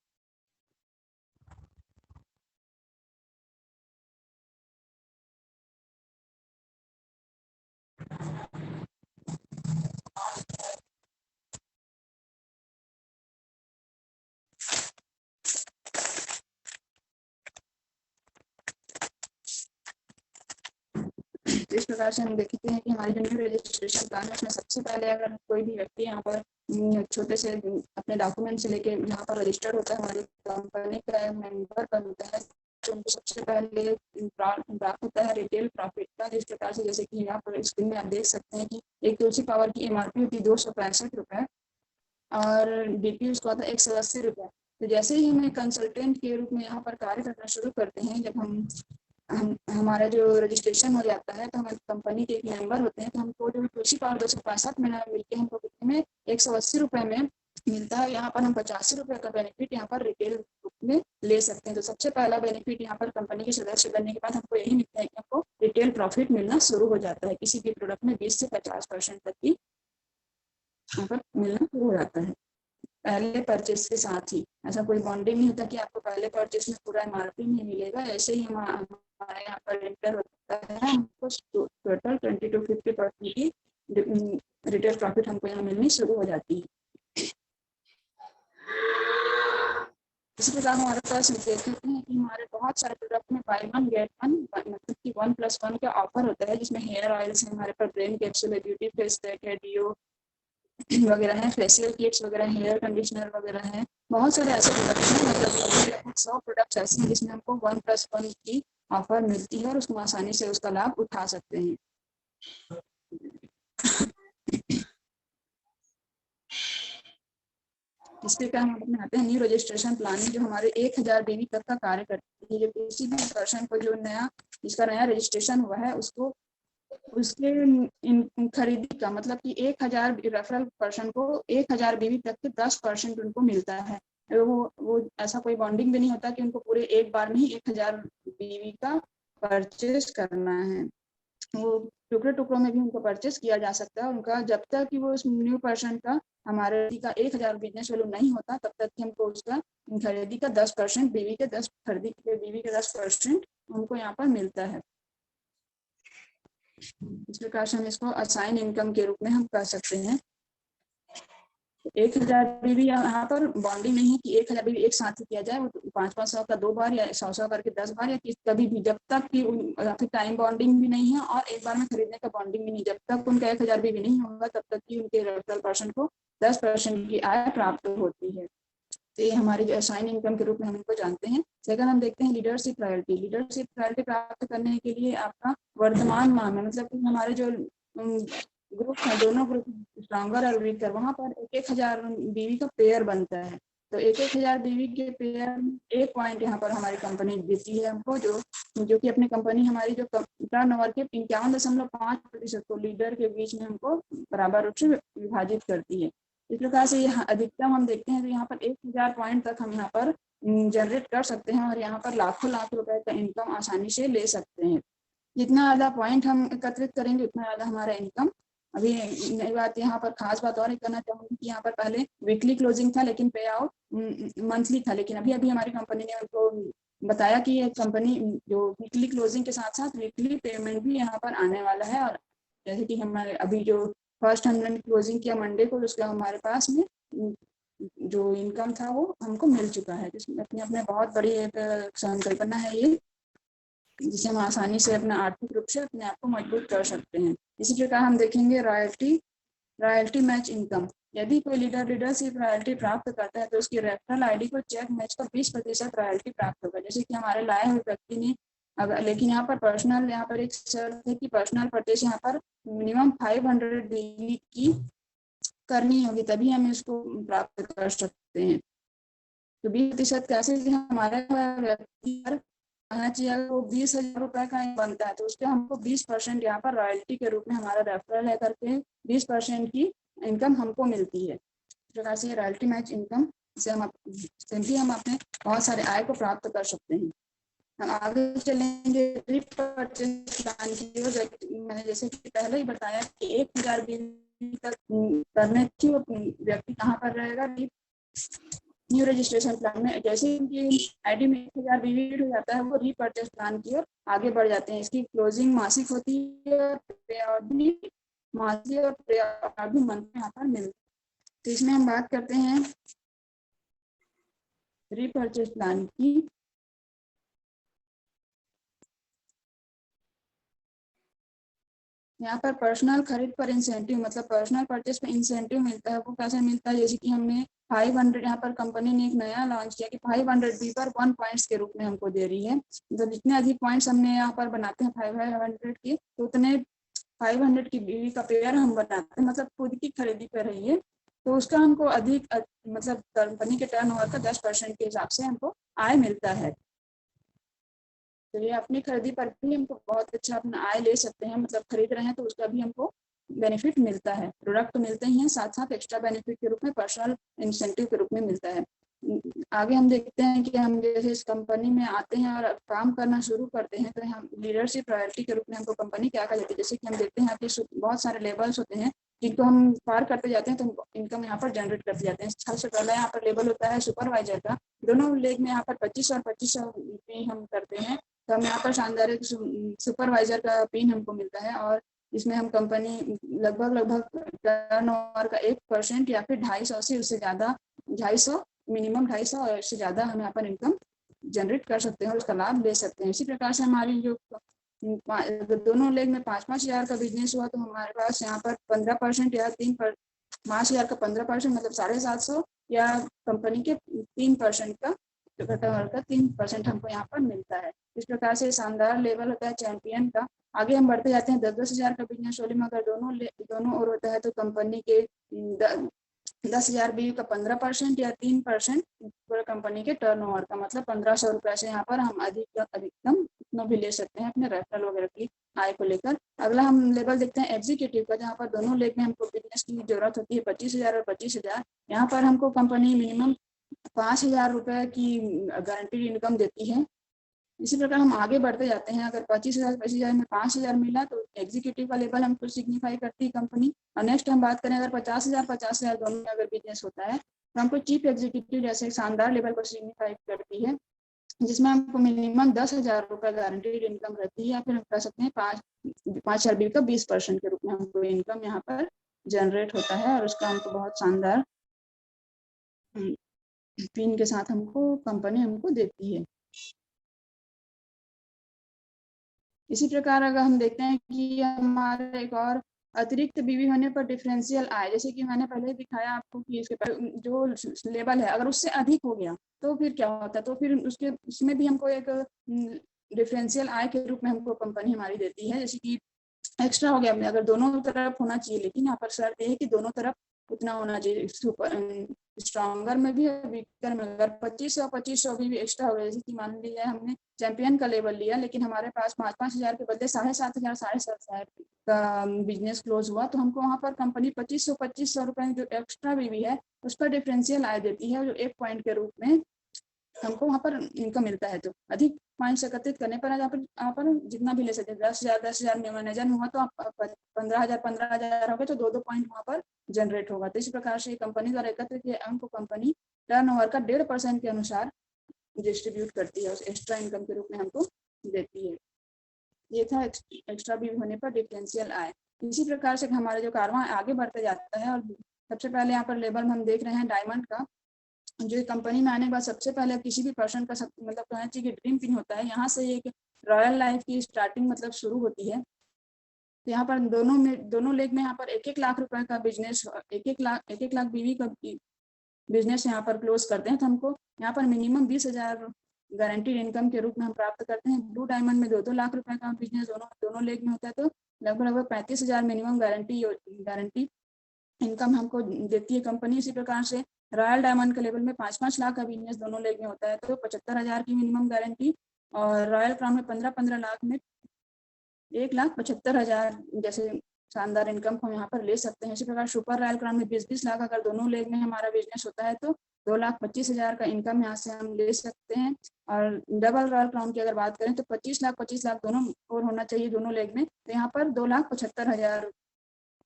S1: इस प्रकार से हम देखते हैं कि हमारी जो न्यू रजिस्ट्रेशन प्लान है उसमें सबसे पहले अगर कोई भी व्यक्ति यहाँ पर छोटे से अपने डॉक्यूमेंट से लेके यहाँ पर रजिस्टर्ड होता है, हमारी कंपनी का मेंबर बनता है, तो उनको सबसे पहले प्राप्त होता है रिटेल प्रॉफिट का। जिस प्रकार से जैसे कि यहाँ पर स्क्रीन में आप देख सकते हैं कि एक तुलसी पावर की एमआरपी होती है 265 रुपये और डीपी उसका होता है 180 रुपये। तो जैसे ही हमें कंसल्टेंट के रूप में यहाँ पर कार्य करना शुरू करते हैं, जब हम हमारा जो रजिस्ट्रेशन हो जाता है तो हमारी कंपनी के एक मेंबर होते हैं, तो हमको जो तुलसी पावर 265 महीना मिलके हमको कितने में 180 रुपये में मिलता है। यहाँ पर हम 85 रुपये का बेनिफिट यहाँ पर रिटेल रूप में ले सकते हैं। तो सबसे पहला बेनिफिट यहाँ पर कंपनी के सदस्य बनने के बाद हमको यही मिलता है कि हमको रिटेल प्रॉफिट मिलना शुरू हो जाता है। किसी भी प्रोडक्ट में 20 से 50% तक की यहाँ पर मिलना शुरू हो जाता है पहले परचेस के साथ ही। ऐसा कोई बॉन्डिंग नहीं होता कि आपको पहले परचेस में पूरा एमआरपी नहीं मिलेगा। ऐसे ही हमारे यहाँ पर इंटर होता है, हमको टोटल 20 to 50% की रिटेल प्रॉफिट हमको यहाँ मिलनी शुरू हो जाती है। इसी प्रकार हमारे पास देखते हैं कि हमारे बहुत सारे प्रोडक्ट में बाय वन गेट वन मतलब कि 1+1 का ऑफर होता है, जिसमें हेयर ऑयल्स है, हमारे पास ब्रेन कैप्सूल है, ब्यूटी फेस पैक है, डीओ वगैरह है, फेशियल किट्स वगैरह, हेयर कंडीशनर वगैरह है। बहुत सारे ऐसे प्रोडक्ट्स हैं, मतलब 100 प्रोडक्ट्स ऐसे हैं जिसमें हमको 1+1 की ऑफर मिलती है और उसको आसानी से उसका लाभ उठा सकते हैं। इस प्रकार हम अपने आते हैं न्यू रजिस्ट्रेशन प्लानिंग, जो हमारे 1000 बीवी तक का कार्य करती है। जो किसी भी पर्सन को जो जिसका नया रजिस्ट्रेशन हुआ है उसको उसके खरीदी का मतलब कि 1000 रेफरल पर्सन को 1000 बीवी तक के 10% उनको मिलता है। वो ऐसा कोई बॉन्डिंग भी नहीं होता कि उनको पूरे एक बार में ही 1000 बीवी का परचेस करना है। वो टुकड़े टुकड़ों में भी उनको परचेस किया जा सकता है। उनका जब तक कि वो उस न्यू पर्सन का हमारे का 1000 बिजनेस वैल्यू नहीं होता तब तक कि हमको उसका खरीदी का 10% बीवी के 10% उनको यहाँ पर मिलता है। इस प्रकार से हम इसको असाइन इनकम के रूप में हम कर सकते हैं। 1000 बीवी यहाँ पर बॉन्डिंग नहीं है कि 1000 बीवी एक साथ ही किया जाए, वो 500 का 2 बार या 100 करके 10 बार या कभी भी, जब तक कि फिर टाइम बॉन्डिंग भी नहीं है और एक बार में खरीदने का बॉन्डिंग भी नहीं, जब तक उनका 1000 बीवी नहीं होगा तब तक कि उनके रेफरल पर्सन को 10% की आय प्राप्त होती है। तो ये हमारी जो असाइन इनकम के रूप में हम इनको जानते हैं। सेकंड हम देखते हैं लीडरशिप रॉयल्टी। लीडरशिप रॉयल्टी प्राप्त करने के लिए आपका वर्तमान माह में मतलब कि हमारे जो ग्रुप है, दोनों ग्रुप स्ट्रॉन्गर और वीकर, वहाँ पर 1000 बीवी का पेयर बनता है। तो 1000 बीवी के पेयर 1 पॉइंट यहाँ पर हमारी कंपनी देती है हमको, जो कि अपनी कंपनी हमारी जो टर्नओवर के 51.5% को लीडर के बीच में हमको बराबर रूप से विभाजित करती है। इस प्रकार से यहाँ अधिकतम हम देखते हैं तो यहाँ पर 1000 पॉइंट तक हम यहाँ पर जनरेट कर सकते हैं और यहाँ पर लाखों लाख रुपए का इनकम आसानी से ले सकते हैं। जितना ज़्यादा पॉइंट हम एकत्रित करेंगे उतना ज़्यादा हमारा इनकम। अभी नई बात यहाँ पर खास बात और करना चाहूँगी कि यहाँ पर पहले वीकली क्लोजिंग था लेकिन पे आउट मंथली था, लेकिन अभी अभी हमारी कंपनी ने उनको बताया कि ये कंपनी जो वीकली क्लोजिंग के साथ साथ वीकली पेमेंट भी यहाँ पर आने वाला है। और जैसे कि हमारे अभी जो फर्स्ट हमने क्लोजिंग किया मंडे को, उसका हमारे पास में जो इनकम था वो हमको मिल चुका है, जिसमें अपने अपने बहुत बड़ी एक संकल्पना है ये, जिसे हम आसानी से अपना आर्थिक रूप से अपने आप को मजबूत कर सकते हैं। इसी प्रकार हम देखेंगे रॉयल्टी मैच इनकम। यदि कोई लीडरशिप रॉयल्टी प्राप्त करता है तो उसकी रेफरल आईडी को चेक मैच का 20% रॉयल्टी प्राप्त होगा। जैसे कि हमारे लाए हुए व्यक्ति ने अगर, लेकिन यहाँ पर पर्सनल, यहाँ पर एक शर्त है कि पर्सनल परचेज यहाँ पर मिनिमम 500 डेली की करनी होगी, तभी हम इसको प्राप्त कर सकते हैं। तो 20% कैसे हमारे व्यक्ति आना चाहिए, अगर वो 20,000 रुपए का बनता है तो उसके हमको 20% यहाँ पर रॉयल्टी के रूप में हमारा रेफरल है करके 20% की इनकम हमको मिलती है। इस प्रकार से रॉयल्टी मैच इनकम से हम अपने बहुत सारे आय को प्राप्त कर सकते हैं। हम आगे चलेंगे रीपरचेज प्लान की ओर। मैंने जैसे कि पहले ही बताया कि 1000 तक करने की व्यक्ति कहाँ पर रहेगा, न्यू रजिस्ट्रेशन प्लान में। जैसे कि आईडी में 1000 बीवी हो जाता है वो रीपरचेज प्लान की ओर आगे बढ़ जाते हैं। इसकी क्लोजिंग मासिक होती है, मासिक और भी मंथ में यहाँ पर मिलता है। तो इसमें हम बात करते हैं रीपरचेज प्लान की। यहाँ पर पर्सनल खरीद पर इंसेंटिव, मतलब पर्सनल परचेज पर इंसेंटिव मिलता है। वो कैसे मिलता है, जैसे कि हमने 500, यहाँ पर कंपनी ने एक नया लॉन्च किया कि 500 बी पर 1 पॉइंट्स के रूप में हमको दे रही है। मतलब जितने अधिक पॉइंट्स हमने यहाँ पर बनाते हैं 500 के, तो उतने 500 की बीवी का पेयर हम बनाते हैं, मतलब खुद की खरीदी पर रही है, तो उसका हमको अधिक मतलब कंपनी के टर्नओवर का 10% के हिसाब से हमको आय मिलता है। तो ये अपनी खरीदी पर भी हमको बहुत अच्छा अपना आय ले सकते हैं, मतलब खरीद रहे हैं तो उसका भी हमको बेनिफिट मिलता है। प्रोडक्ट तो मिलते ही हैं, साथ साथ एक्स्ट्रा बेनिफिट के रूप में पर्सनल इंसेंटिव के रूप में मिलता है। आगे हम देखते हैं कि हम जैसे इस कंपनी में आते हैं और काम करना शुरू करते हैं, तो हम लीडरशिप प्रायोरिटी के रूप में हमको कंपनी क्या क्या देती है। जैसे कि हम देखते हैं कि बहुत सारे लेवल्स होते हैं जिनको हम पार करते जाते हैं तो इनकम यहाँ पर जनरेट करते जाते हैं। सबसे पहला यहाँ पर लेवल होता है सुपरवाइजर का। दोनों लेग में यहाँ पर 2500 और 2500 पे हम करते हैं, तो हम यहाँ पर शानदार एक सुपरवाइजर का पिन हमको मिलता है, और इसमें हम कंपनी लगभग टर्नओवर का 1% या फिर 250 से उससे ज़्यादा, 250 मिनिमम 250 और इससे ज़्यादा हम यहाँ पर इनकम जनरेट कर सकते हैं और उसका लाभ ले सकते हैं। इसी प्रकार से हमारी जो दोनों लेग में 5-5 हज़ार का बिजनेस हुआ तो हमारे पास यहाँ पर 15% या 5 हज़ार का 15%, मतलब 750 या कंपनी के 3% का टर्नओवर का 3% हमको यहाँ पर मिलता है। इस प्रकार से शानदार लेवल होता है चैंपियन का। आगे हम बढ़ते जाते हैं 10-10 हज़ार का बिजनेस वाले में, अगर दोनों ओर होता है तो कंपनी के 10,000 बी का 15% या 3% पूरे कंपनी के टर्नओवर का, मतलब 1500 रुपए से यहाँ पर हम अधिकतम उतना भी ले सकते हैं अपने रेफरल वगैरह की आय को लेकर। अगला हम लेवल देखते हैं एग्जीक्यूटिव का, जहाँ पर दोनों लेग में हमको बिजनेस की जरूरत होती है 25,000 और 25,000। यहाँ पर हमको कंपनी मिनिमम 5,000 रुपए की गारंटीड इनकम देती है। इसी प्रकार हम आगे बढ़ते जाते हैं, अगर 25,000 में 5,000 मिला तो एग्जीक्यूटिव का लेवल हमको सिग्निफाई करती है कंपनी। और नेक्स्ट हम बात करें अगर 50,000 दोनों में अगर बिजनेस होता है तो हमको चीफ एग्जीक्यूटिव जैसे शानदार लेवल को सिग्निफाई करती है, जिसमें हमको मिनिमम 10,000 रुपये गारंटीड इनकम रहती है, या फिर हम कह सकते हैं 5 का 20% के रूप में हमको इनकम यहाँ पर जनरेट होता है, और उसका हमको बहुत शानदार पिन के साथ हमको कंपनी हमको देती है। इसी प्रकार अगर हम देखते हैं कि हमारे एक और अतिरिक्त बीवी होने पर डिफरेंशियल आय, जैसे कि मैंने पहले दिखाया आपको कि इसके जो लेवल है अगर उससे अधिक हो गया तो फिर क्या होता है, तो फिर उसमें भी हमको एक डिफरेंशियल आय के रूप में हमको कंपनी हमारी देती है। जैसे कि एक्स्ट्रा हो गया अपने, अगर दोनों तरफ होना चाहिए, लेकिन यहाँ पर शर्त ये है कि दोनों तरफ उतना होना चाहिए। स्ट्रॉन्गर में भी वीकर में अगर 2500 भी एक्स्ट्रा हो गया, जैसे कि मान लीजिए हमने चैंपियन का लेवल लिया लेकिन हमारे पास 5-5 हज़ार के बदले 7,500 7,500 का बिजनेस क्लोज हुआ, तो हमको वहाँ पर कंपनी 2500 रुपए जो एक्स्ट्रा भी है उस पर डिफरेंशियल आय देती है, जो 1 पॉइंट के रूप में हमको वहाँ पर इनकम मिलता है। तो अधिक पॉइंट एकत्रित करने पर यहाँ पर जितना भी ले सकते हैं, 10,000 में मैनेजर में हुआ तो आप 15,000 हो गए तो 2-2 पॉइंट वहाँ पर जनरेट होगा। तो इसी प्रकार से कंपनी द्वारा एकत्र किए अंक को कंपनी टर्नओवर का 1.5% के अनुसार डिस्ट्रीब्यूट करती है, उस एक्स्ट्रा इनकम के रूप में हमको देती है। ये था एक्स्ट्रा भी होने पर डिफरेंशियल आय। इसी प्रकार से हमारे जो कारवां आगे बढ़ते जाता है, और सबसे पहले यहाँ पर लेवल में हम देख रहे हैं डायमंड का, जो कंपनी में आने के बाद सबसे पहले किसी भी पर्सन का मतलब कहना चाहिए कि ड्रीम पिन होता है। यहाँ से एक रॉयल लाइफ की स्टार्टिंग मतलब शुरू होती है। तो यहाँ पर दोनों लेग में यहाँ पर 1-1 लाख रुपए का बिजनेस, 1-1 लाख बीवी का बिजनेस यहाँ पर क्लोज करते हैं, तो हमको यहाँ पर मिनिमम 20,000 गारंटीड इनकम के रूप में हम प्राप्त करते हैं। ब्लू डायमंड में 2-2 लाख रुपए का बिजनेस दोनों लेग में होता है, तो लगभग 35,000 मिनिमम गारंटी इनकम हमको देती है कंपनी। इसी प्रकार से रॉयल डायमंड के लेवल में 5-5 लाख का बिजनेस दोनों लेग में होता है, तो 75,000 की मिनिमम गारंटी, और रॉयल क्राउन में 15-15 लाख में 1,75,000 जैसे शानदार इनकम हम यहाँ पर ले सकते हैं। इसी प्रकार सुपर रॉयल क्राउन में 20-20 लाख अगर दोनों लेग में हमारा बिजनेस होता है तो 2,25,000 का इनकम यहाँ से हम ले सकते हैं। और डबल रॉयल क्राउन की अगर बात करें तो 25 लाख दोनों और होना चाहिए दोनों लेग में, तो यहाँ पर 2,75,000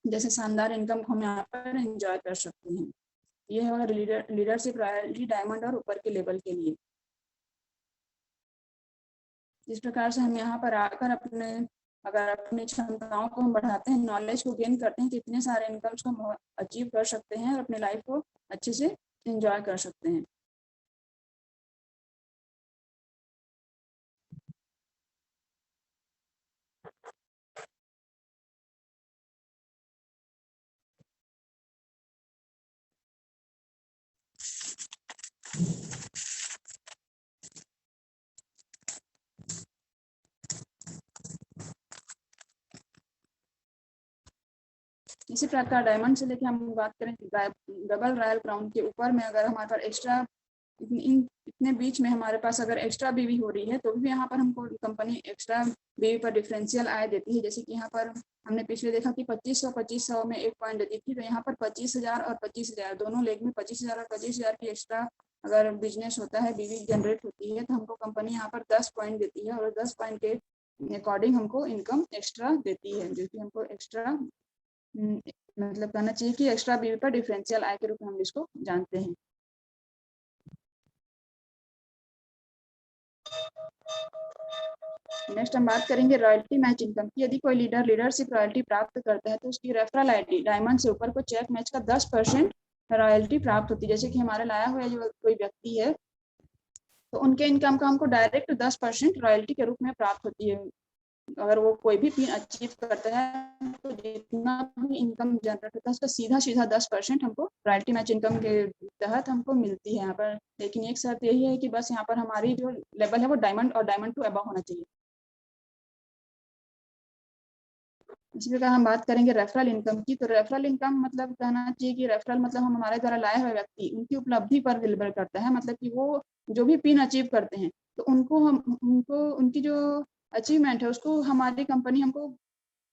S1: जैसे शानदार इनकम हम यहाँ पर एंजॉय कर सकते हैं। ये है लीडरशिप रॉयल्टी डायमंड और ऊपर के लेवल के लिए। इस प्रकार से हम यहाँ पर आकर अगर अपनी क्षमताओं को हम बढ़ाते हैं, नॉलेज को गेन करते हैं, तो इतने सारे इनकम्स को हम अचीव कर सकते हैं और अपने लाइफ को अच्छे से एंजॉय कर सकते हैं। इसी प्रकार डायमंड से लेके हम बात करें डबल रॉयल क्राउन के ऊपर में अगर हमारे पास एक्स्ट्रा इतने बीच में हमारे पास अगर एक्स्ट्रा बीवी हो रही है तो भी यहाँ पर हमको कंपनी एक्स्ट्रा बीवी पर डिफरेंशियल आय देती है। जैसे कि यहाँ पर हमने पिछले देखा कि 2500 में 1 पॉइंट देती थी, तो यहाँ पर 25,000 और 25,000 दोनों लेग में 25,000 और 25,000 की एक्स्ट्रा अगर बिजनेस होता है, बीवी जनरेट होती है, तो हमको कंपनी यहाँ पर 10 पॉइंट देती है और 10 पॉइंट के अकॉर्डिंग हमको इनकम एक्स्ट्रा देती है, जो कि हमको एक्स्ट्रा मतलब कहना चाहिए कि एक्स्ट्रा बीवी पर डिफरेंशियल आय के रूप में हम इसको जानते हैं। नेक्स्ट हम बात करेंगे रॉयल्टी मैच इनकम की। यदि कोई लीडरशिप रॉयल्टी प्राप्त करता है तो उसकी रेफरल आईडी डायमंड से ऊपर को चेक मैच का 10% रॉयल्टी प्राप्त होती है। जैसे कि हमारे लाया हुआ जो कोई व्यक्ति है तो उनके इनकम का हमको डायरेक्ट 10% रॉयल्टी के रूप में प्राप्त होती है। अगर वो कोई भी पिन अचीव करता है तो जितना भी इनकम जनरेट होता है उसका सीधा सीधा 10% हमको रॉयल्टी मैच इनकम के तहत हमको मिलती है यहाँ पर। लेकिन एक शर्त यही है कि बस यहाँ पर हमारी जो लेवल है वो डायमंड और डायमंड टू अबव होना चाहिए। इसी प्रकार हम बात करेंगे रेफरल इनकम की। तो रेफरल इनकम मतलब कहना चाहिए कि रेफरल मतलब हम हमारे द्वारा लाए हुए व्यक्ति उनकी उपलब्धि पर निर्भर करता है। मतलब कि वो जो भी पिन अचीव करते हैं तो उनको उनकी जो अचीवमेंट है उसको हमारी कंपनी हमको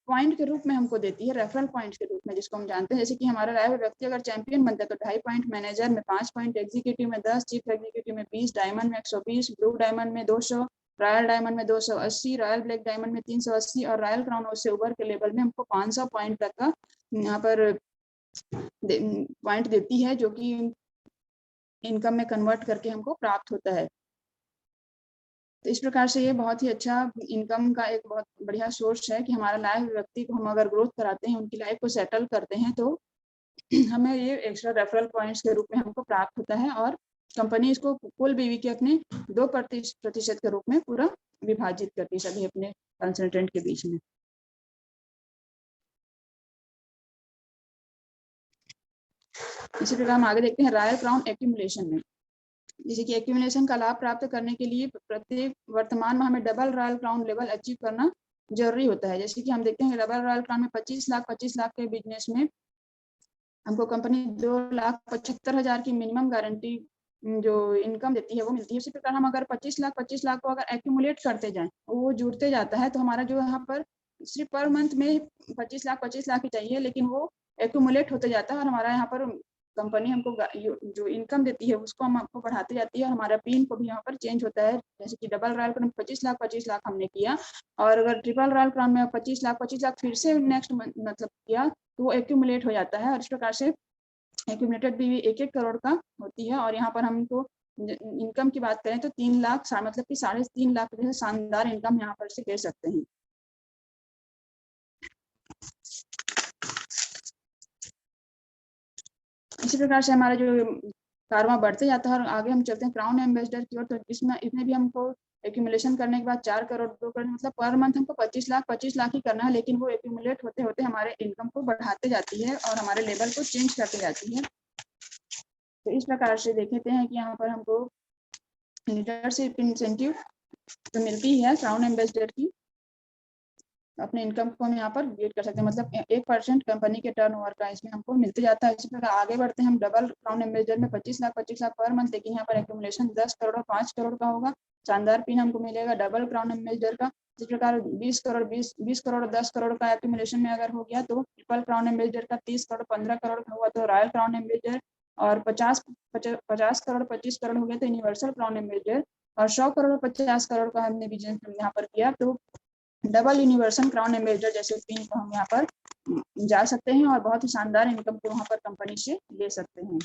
S1: पॉइंट के रूप में हमको देती है, रेफरल पॉइंट के रूप में, जिसको हम जानते हैं। जैसे कि हमारा लाया हुआ व्यक्ति अगर चैंपियन बनता है तो 2.5 पॉइंट, मैनेजर में 5 पॉइंट, एग्जीक्यूटिव में 10, चीफ एग्जीक्यूटिव में 20, डायमंड में 120, ब्लू डायमंड में 200, रॉयल डायमंड में 280, रॉयल ब्लैक डायमंड में 380 और रॉयल क्राउन उससे ऊपर के लेवल में हमको 500 पॉइंट तक का यहाँ पर पॉइंट देती है, जो कि इनकम में कन्वर्ट करके हमको प्राप्त होता है। तो इस प्रकार से ये बहुत ही अच्छा इनकम का एक बहुत बढ़िया सोर्स है कि हमारा लाइफ व्यक्ति को हम अगर ग्रोथ कराते हैं, उनकी लाइफ को सेटल करते हैं, तो हमें ये एक्स्ट्रा रेफरल पॉइंट्स के रूप में हमको प्राप्त होता है और कंपनी इसको कुल बीवी के अपने 2% के रूप में पूरा विभाजित करती है सभी अपने कंसल्टेंट के बीच में। इसी प्रकार हम आगे देखते हैं रॉयल क्राउन एक्यूमुलेशन में। जैसे कि एक्यूमुलेशन का लाभ प्राप्त करने के लिए प्रत्येक वर्तमान में हमें double royal crown level achieve करना जरूरी होता है। जैसे कि हम देखते हैं डबल रॉयल क्राउन में 25 लाख के बिजनेस में हमको कंपनी 2,75,000 की मिनिमम गारंटी जो इनकम देती है वो मिलती है। उसी प्रकार हम अगर 25 लाख को अगर एक्यूमुलेट करते जाएं, वो जुड़ते जाता है, तो हमारा जो यहाँ पर सिर्फ पर मंथ में 25 लाख ही चाहिए, लेकिन वो एक्यूमुलेट होते जाता है और हमारा यहाँ पर कंपनी हमको जो इनकम देती है उसको हम आपको बढ़ाती जाती है और हमारा पिन को भी यहाँ पर चेंज होता है। जैसे कि डबल रॉयल क्राउन 25 लाख हमने किया और अगर ट्रिपल रॉयल क्राउन में 25 लाख फिर से नेक्स्ट मतलब किया तो वो एक्यूमुलेट हो जाता है और इस प्रकार से एक्यूमुलेटेड भी 1-1 करोड़ का होती है। और यहाँ पर हमको इनकम की बात करें तो 3 लाख मतलब कि 3.5 लाख जो है शानदार इनकम यहाँ पर से ले सकते हैं। इसी प्रकार से हमारा जो कारवां बढ़ते जाता है और आगे हम चलते हैं क्राउन एम्बेसडर की ओर। तो इसमें भी हमको एक्यूमुलेशन करने के बाद 4 करोड़ 2 करोड़ मतलब पर मंथ हमको 25 लाख ही करना है, लेकिन वो एक्यूमुलेट होते होते हमारे इनकम को बढ़ाते जाती है और हमारे लेवल को चेंज करते जाती है। तो इस प्रकार से देखते हैं कि यहाँ पर हमको लीडरशिप इंसेंटिव तो मिलती है क्राउन एम्बेसडर की, अपने इनकम को हम यहाँ पर गेट कर सकते हैं। मतलब 1% कंपनी के टर्नओवर का इसमें हमको मिलते जाता है। इसी प्रकार आगे बढ़ते हैं हम डबल क्राउन एम्बेसडर में 25 लाख पर मंथ, लेकिन यहाँ पर एक्यूमुलेशन 10 करोड़ और 5 करोड़ का होगा। शानदार पिन हमको मिलेगा डबल क्राउन एम्बेसडर का। इस प्रकार 20 करोड़ 10 करोड़ का एक्यूमुलेशन में अगर हो गया तो ट्रिपल क्राउन एम्बेसडर का 30 करोड़ 15 करोड़ का हुआ तो रॉयल क्राउन एम्बेसडर, और 50 करोड़ 25 करोड़ हो गया तो यूनिवर्सल क्राउन एम्बेसडर, और 100 करोड़ 50 करोड़ का हमने बिजनेस यहाँ पर किया तो डबल यूनिवर्सल क्राउन एम्बेसडर जैसे पिन को हम यहाँ पर जा सकते हैं और बहुत ही शानदार इनकम को वहाँ पर कंपनी से ले सकते हैं।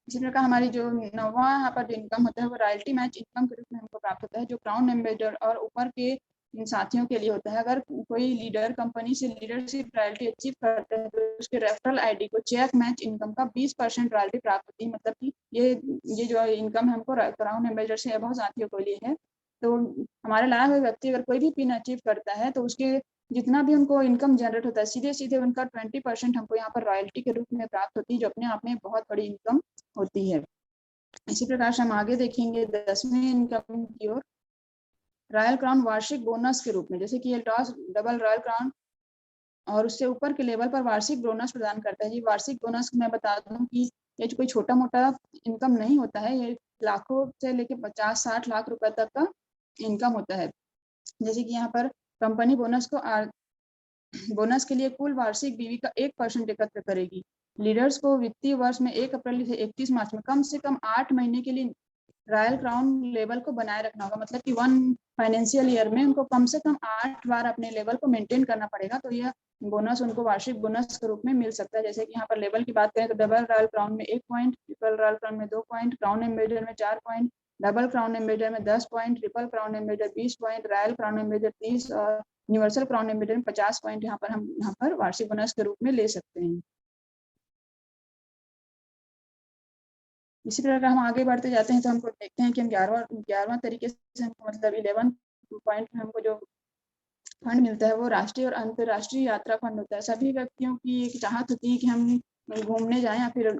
S1: इसी प्रकार हमारी जो नौवां यहाँ पर जो इनकम होता है वो रॉयल्टी मैच इनकम के रूप में हमको प्राप्त होता है, जो क्राउन एम्बेसडर और ऊपर के इन साथियों के लिए होता है। अगर कोई लीडर कंपनी से लीडरशिप रॉयल्टी अचीव करता है तो उसके रेफरल आईडी को चेक मैच इनकम का 20% रॉयल्टी प्राप्त होती है। मतलब कि ये जो इनकम हमको क्राउन एम्बेसडर से बहुत साथियों के लिए है। तो हमारे लाए हुए व्यक्ति अगर कोई भी पिन अचीव करता है तो उसके जितना भी उनको इनकम जनरेट होता है सीधे सीधे उनका 20% हमको यहाँ पर रॉयल्टी के रूप में प्राप्त होती है, जो अपने आप में बहुत बड़ी इनकम होती है। इसी प्रकार से हम आगे देखेंगे 10वीं इनकम की ओर, रॉयल क्राउन वार्षिक बोनस के रूप में। जैसे कि एल्टॉस डबल रॉयल क्राउन और उससे ऊपर के लेवल पर वार्षिक बोनस प्रदान करता है। ये वार्षिक बोनस मैं बता दूं कि ये कोई छोटा मोटा इनकम नहीं होता है, ये लाखों से लेके 50-60 लाख रुपए तक का इनकम होता है। जैसे कि यहाँ पर कंपनी बोनस के लिए कुल वार्षिक बीवी का 1% एकत्र करेगी। लीडर्स को वित्तीय वर्ष में 1 अप्रैल से 31 मार्च में कम से कम 8 महीने के लिए रॉयल क्राउन लेवल को बनाए रखना होगा। मतलब कि 1 फाइनेंशियल ईयर में उनको कम से कम 8 बार अपने लेवल को मेंटेन करना पड़ेगा, तो यह बोनस उनको वार्षिक बोनस के रूप में मिल सकता है। जैसे कि यहाँ पर लेवल की बात करें तो डबल रॉयल क्राउन में 1 पॉइंट, ट्रिपल रॉयल क्राउन में 2 पॉइंट, क्राउन एम्बेसडर में 4 पॉइंट, डबल क्राउन एम्बेसडर में 10 point, triple crown ambassador 20 point, royal crown ambassador 30 और यूनिवर्सल क्राउन एम्बेसडर में 50 पॉइंट हम यहाँ पर वार्षिक बोनस के रूप में ले सकते हैं। इसी प्रकार हम आगे बढ़ते जाते हैं तो हमको देखते हैं कि हम 11वां तरीके से हमको मतलब 11 पॉइंट में हमको जो फंड मिलता है वो राष्ट्रीय और अंतर्राष्ट्रीय यात्रा फंड होता है। सभी व्यक्तियों की एक चाहत होती है कि हम घूमने जाएं या फिर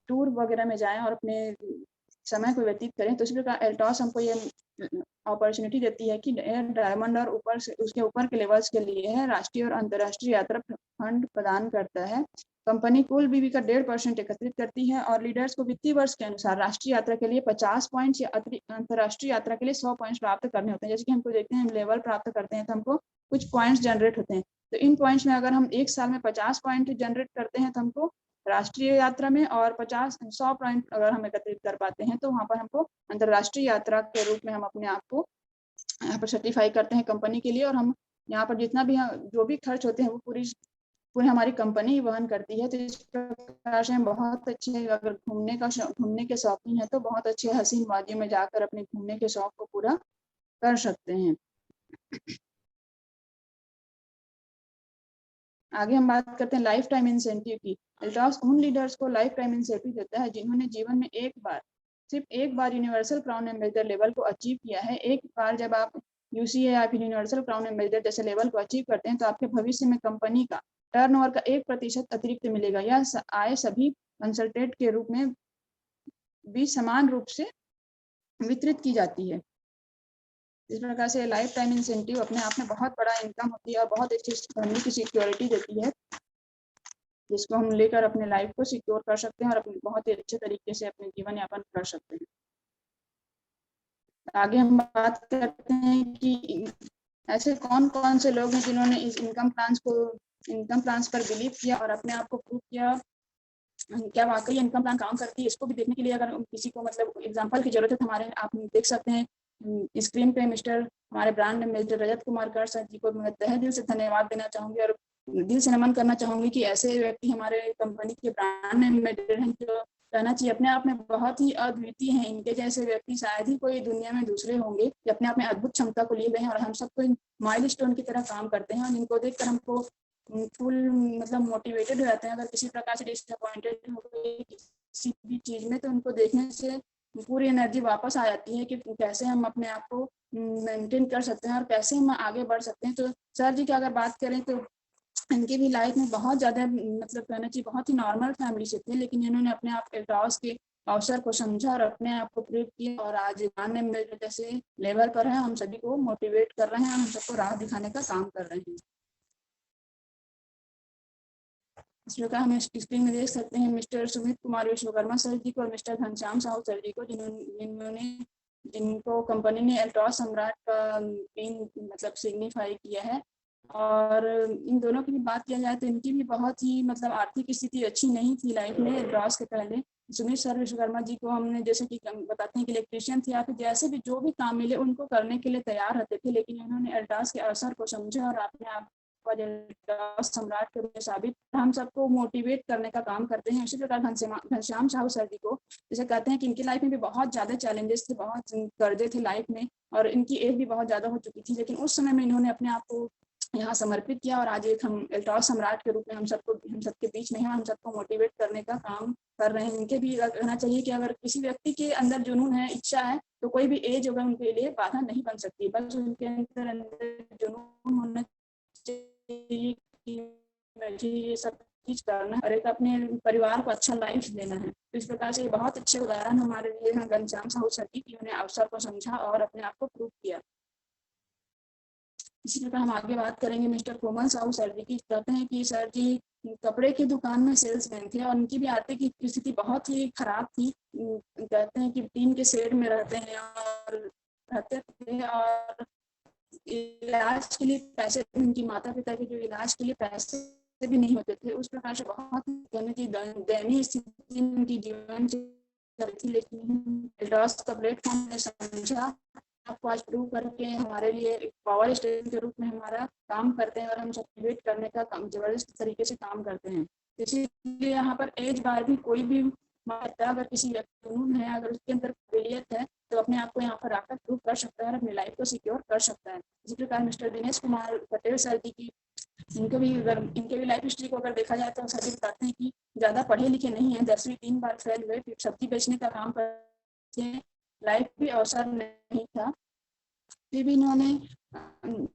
S1: टूर वगैरह में जाएं और अपने समय को व्यतीत करें। तो इसी प्रकार एल्टॉस हमको ये अपॉर्चुनिटी देती है कि डायमंड और ऊपर से उसके ऊपर के लेवल्स के लिए है राष्ट्रीय और अंतर्राष्ट्रीय यात्रा फंड प्रदान करता है। कंपनी कुल बीवी का 1.5% एकत्रित करती है और लीडर्स को वित्तीय वर्ष के अनुसार राष्ट्रीय यात्रा के लिए 50 पॉइंट्स या अंतर्राष्ट्रीय यात्रा के लिए 100 पॉइंट्स प्राप्त करने होते हैं। जैसे कि हमको देखते हैं हम लेवल प्राप्त करते हैं तो हमको कुछ पॉइंट्स जनरेट होते हैं। तो इन पॉइंट्स में अगर हम एक साल में 50 पॉइंट जनरेट करते हैं तो हमको राष्ट्रीय यात्रा में, और 100 पॉइंट अगर हम एकत्रित कर पाते हैं तो वहाँ पर हमको अंतर्राष्ट्रीय यात्रा के रूप में हम अपने आप को यहाँ पर सर्टिफाई करते हैं कंपनी के लिए। और हम यहाँ पर जितना भी जो भी खर्च होते हैं वो पूरी हमारी कंपनी वहन करती है। तो इस प्रकार से हम बहुत अच्छे, अगर घूमने के शौकीन है तो बहुत अच्छे हसीन वादियों में जाकर अपने घूमने के शौक को पूरा कर सकते हैं। आगे हम बात करते हैं लाइफ टाइम इंसेंटिव की। एल्टॉस उन लीडर्स को लाइफ टाइम इंसेंटिव देता है जिन्होंने जीवन में सिर्फ एक बार यूनिवर्सल क्राउन एम्बेसडर लेवल को अचीव किया है। एक बार जब आप यूसीए या फिर यूनिवर्सल क्राउन एम्बेसडर जैसे लेवल को अचीव करते हैं तो आपके भविष्य में कंपनी का टर्नओवर का 1% अतिरिक्त मिलेगा। यह आय सभी कंसल्टेंट के रूप में भी समान रूप से वितरित की जाती है। इस प्रकार से लाइफ टाइम इंसेंटिव अपने आप में बहुत बड़ा इनकम होती है और बहुत अच्छी फैमिली की सिक्योरिटी देती है, जिसको हम लेकर अपने लाइफ को सिक्योर कर सकते हैं और अपने बहुत ही अच्छे तरीके से अपने जीवन यापन कर सकते हैं। आगे हम बात करते हैं कि ऐसे कौन कौन से लोग हैं जिन्होंने इस इनकम प्लान्स पर बिलीव किया और अपने आप को प्रूव किया क्या वाकई इनकम प्लान काम करती है। इसको भी देखने के लिए अगर किसी को मतलब एग्जांपल की जरूरत है तो हमारे आप देख सकते हैं स्क्रीन पे हमारे ब्रांड एम्बेसडर रजत कुमार कर सर जी को मैं तहे दिल से धन्यवाद देना चाहूंगी और दिल से नमन करना चाहूंगी कि ऐसे व्यक्ति हमारे कंपनी के ब्रांड एम्बेसडर हैं जो कहना चाहिए अपने आप में बहुत ही अद्वितीय हैं। इनके जैसे व्यक्ति शायद ही कोई दुनिया में दूसरे होंगे जो अपने आप में अद्भुत क्षमता को लिए हुए हैं और हम सबको माइलस्टोन की तरह काम करते हैं। और इनको देखकर हमको फुल मतलब मोटिवेटेड हो जाते हैं। अगर किसी प्रकार से डिसअपॉइंटेड हो गए किसी भी चीज में तो उनको देखने से पूरी एनर्जी वापस आ जाती है कि कैसे हम अपने आप को मेंटेन कर सकते हैं और कैसे हम आगे बढ़ सकते हैं। तो सर जी की अगर बात करें तो इनकी भी लाइफ में बहुत ज़्यादा मतलब कहना चाहिए बहुत ही नॉर्मल फैमिली से थे, लेकिन इन्होंने अपने आप एल्टॉस के अवसर को समझा और अपने आप को प्रूव किया और आज ब्रांड जैसे लेवल पर है हम सभी को मोटिवेट कर रहे हैं और हम सबको राह दिखाने का काम कर रहे हैं। इस प्रकार हम स्क्रीन में देख सकते हैं मिस्टर सुमित कुमार विश्वकर्मा सर जी को और मिस्टर घनश्याम साहू सर जी को जिनको कंपनी ने एल्टॉस सम्राट का पिन मतलब सिग्निफाई किया है। और इन दोनों की भी बात किया जाए तो इनकी भी बहुत ही मतलब आर्थिक स्थिति अच्छी नहीं थी लाइफ में एल्टॉस के पहले। सुमित सर विश्वकर्मा जी को हमने जैसे कि बताते हैं कि इलेक्ट्रीशियन थे या फिर जैसे भी जो भी काम मिले उनको करने के लिए तैयार रहते थे, लेकिन उन्होंने एल्टॉस के अवसर को समझा और अपने आप को सम्राट के रूप में साबित, हम सबको मोटिवेट करने का काम करते हैं। इसी प्रकार घनश्याम साहू सर जी को जैसे कहते हैं कि इनकी लाइफ में भी बहुत ज़्यादा चैलेंजेस थे, बहुत कर्जे थे लाइफ में, और इनकी एज भी बहुत ज़्यादा हो चुकी थी, लेकिन उस समय में इन्होंने अपने आप को यहाँ समर्पित किया और आज एक हम एल्टॉस सम्राट के रूप में हम सबके बीच में है, हम सबको मोटिवेट करने का काम कर रहे हैं। इनके भी कहना चाहिए कि अगर किसी व्यक्ति के अंदर जुनून है, इच्छा है, तो कोई भी एज होगा उनके लिए बाधा नहीं बन सकती। बस उनके अंदर जुनून होना चाहिए कि मुझे ये सब चीज करना है और एक अपने परिवार को अच्छा लाइफ देना है। तो इस प्रकार से बहुत अच्छे उदाहरण हमारे लिए हैं घनश्याम साहू सर जी, उन्होंने अवसर को समझा और अपने आप को प्रूव किया। इसी प्रकार हम आगे बात करेंगे मिस्टर कोमल साहू सर जी की। कहते हैं कि सर जी कपड़े की दुकान में सेल्समैन थे और उनकी भी आर्थिक स्थिति बहुत ही खराब थी। कहते हैं कि टीन के शेड में रहते हैं और रहते थे और इलाज के लिए पैसे, उनकी माता पिता के जो इलाज के लिए पैसे भी नहीं होते थे, उस प्रकार से बहुत दयनीय स्थिति उनकी जीवन चल थी। लेकिन एल्टॉस का प्लेटफॉर्म ने समझा, आपको आज प्रूव करके हमारे लिए एक पावर स्टेशन के रूप में हमारा काम करते हैं और हम मोटिवेट करने का काम जबरदस्त तरीके से काम करते हैं। इसीलिए यहाँ पर एज बार भी कोई भी अगर किसी व्यक्ति है, अगर उसके अंदर काबिलियत है, तो अपने आप को यहाँ पर आकर प्रूव कर सकता है और अपनी लाइफ को सिक्योर कर सकता है। इसी प्रकार मिस्टर दिनेश कुमार पटेल सर जी की इनके भी लाइफ हिस्ट्री को अगर देखा जाए तो सर जी बताते हैं कि ज़्यादा पढ़े लिखे नहीं है, 10वीं 3 बार फेल हुए, फिर सब्जी बेचने का काम करते हैं, लाइफ भी अवसर नहीं था, फिर भी इन्होंने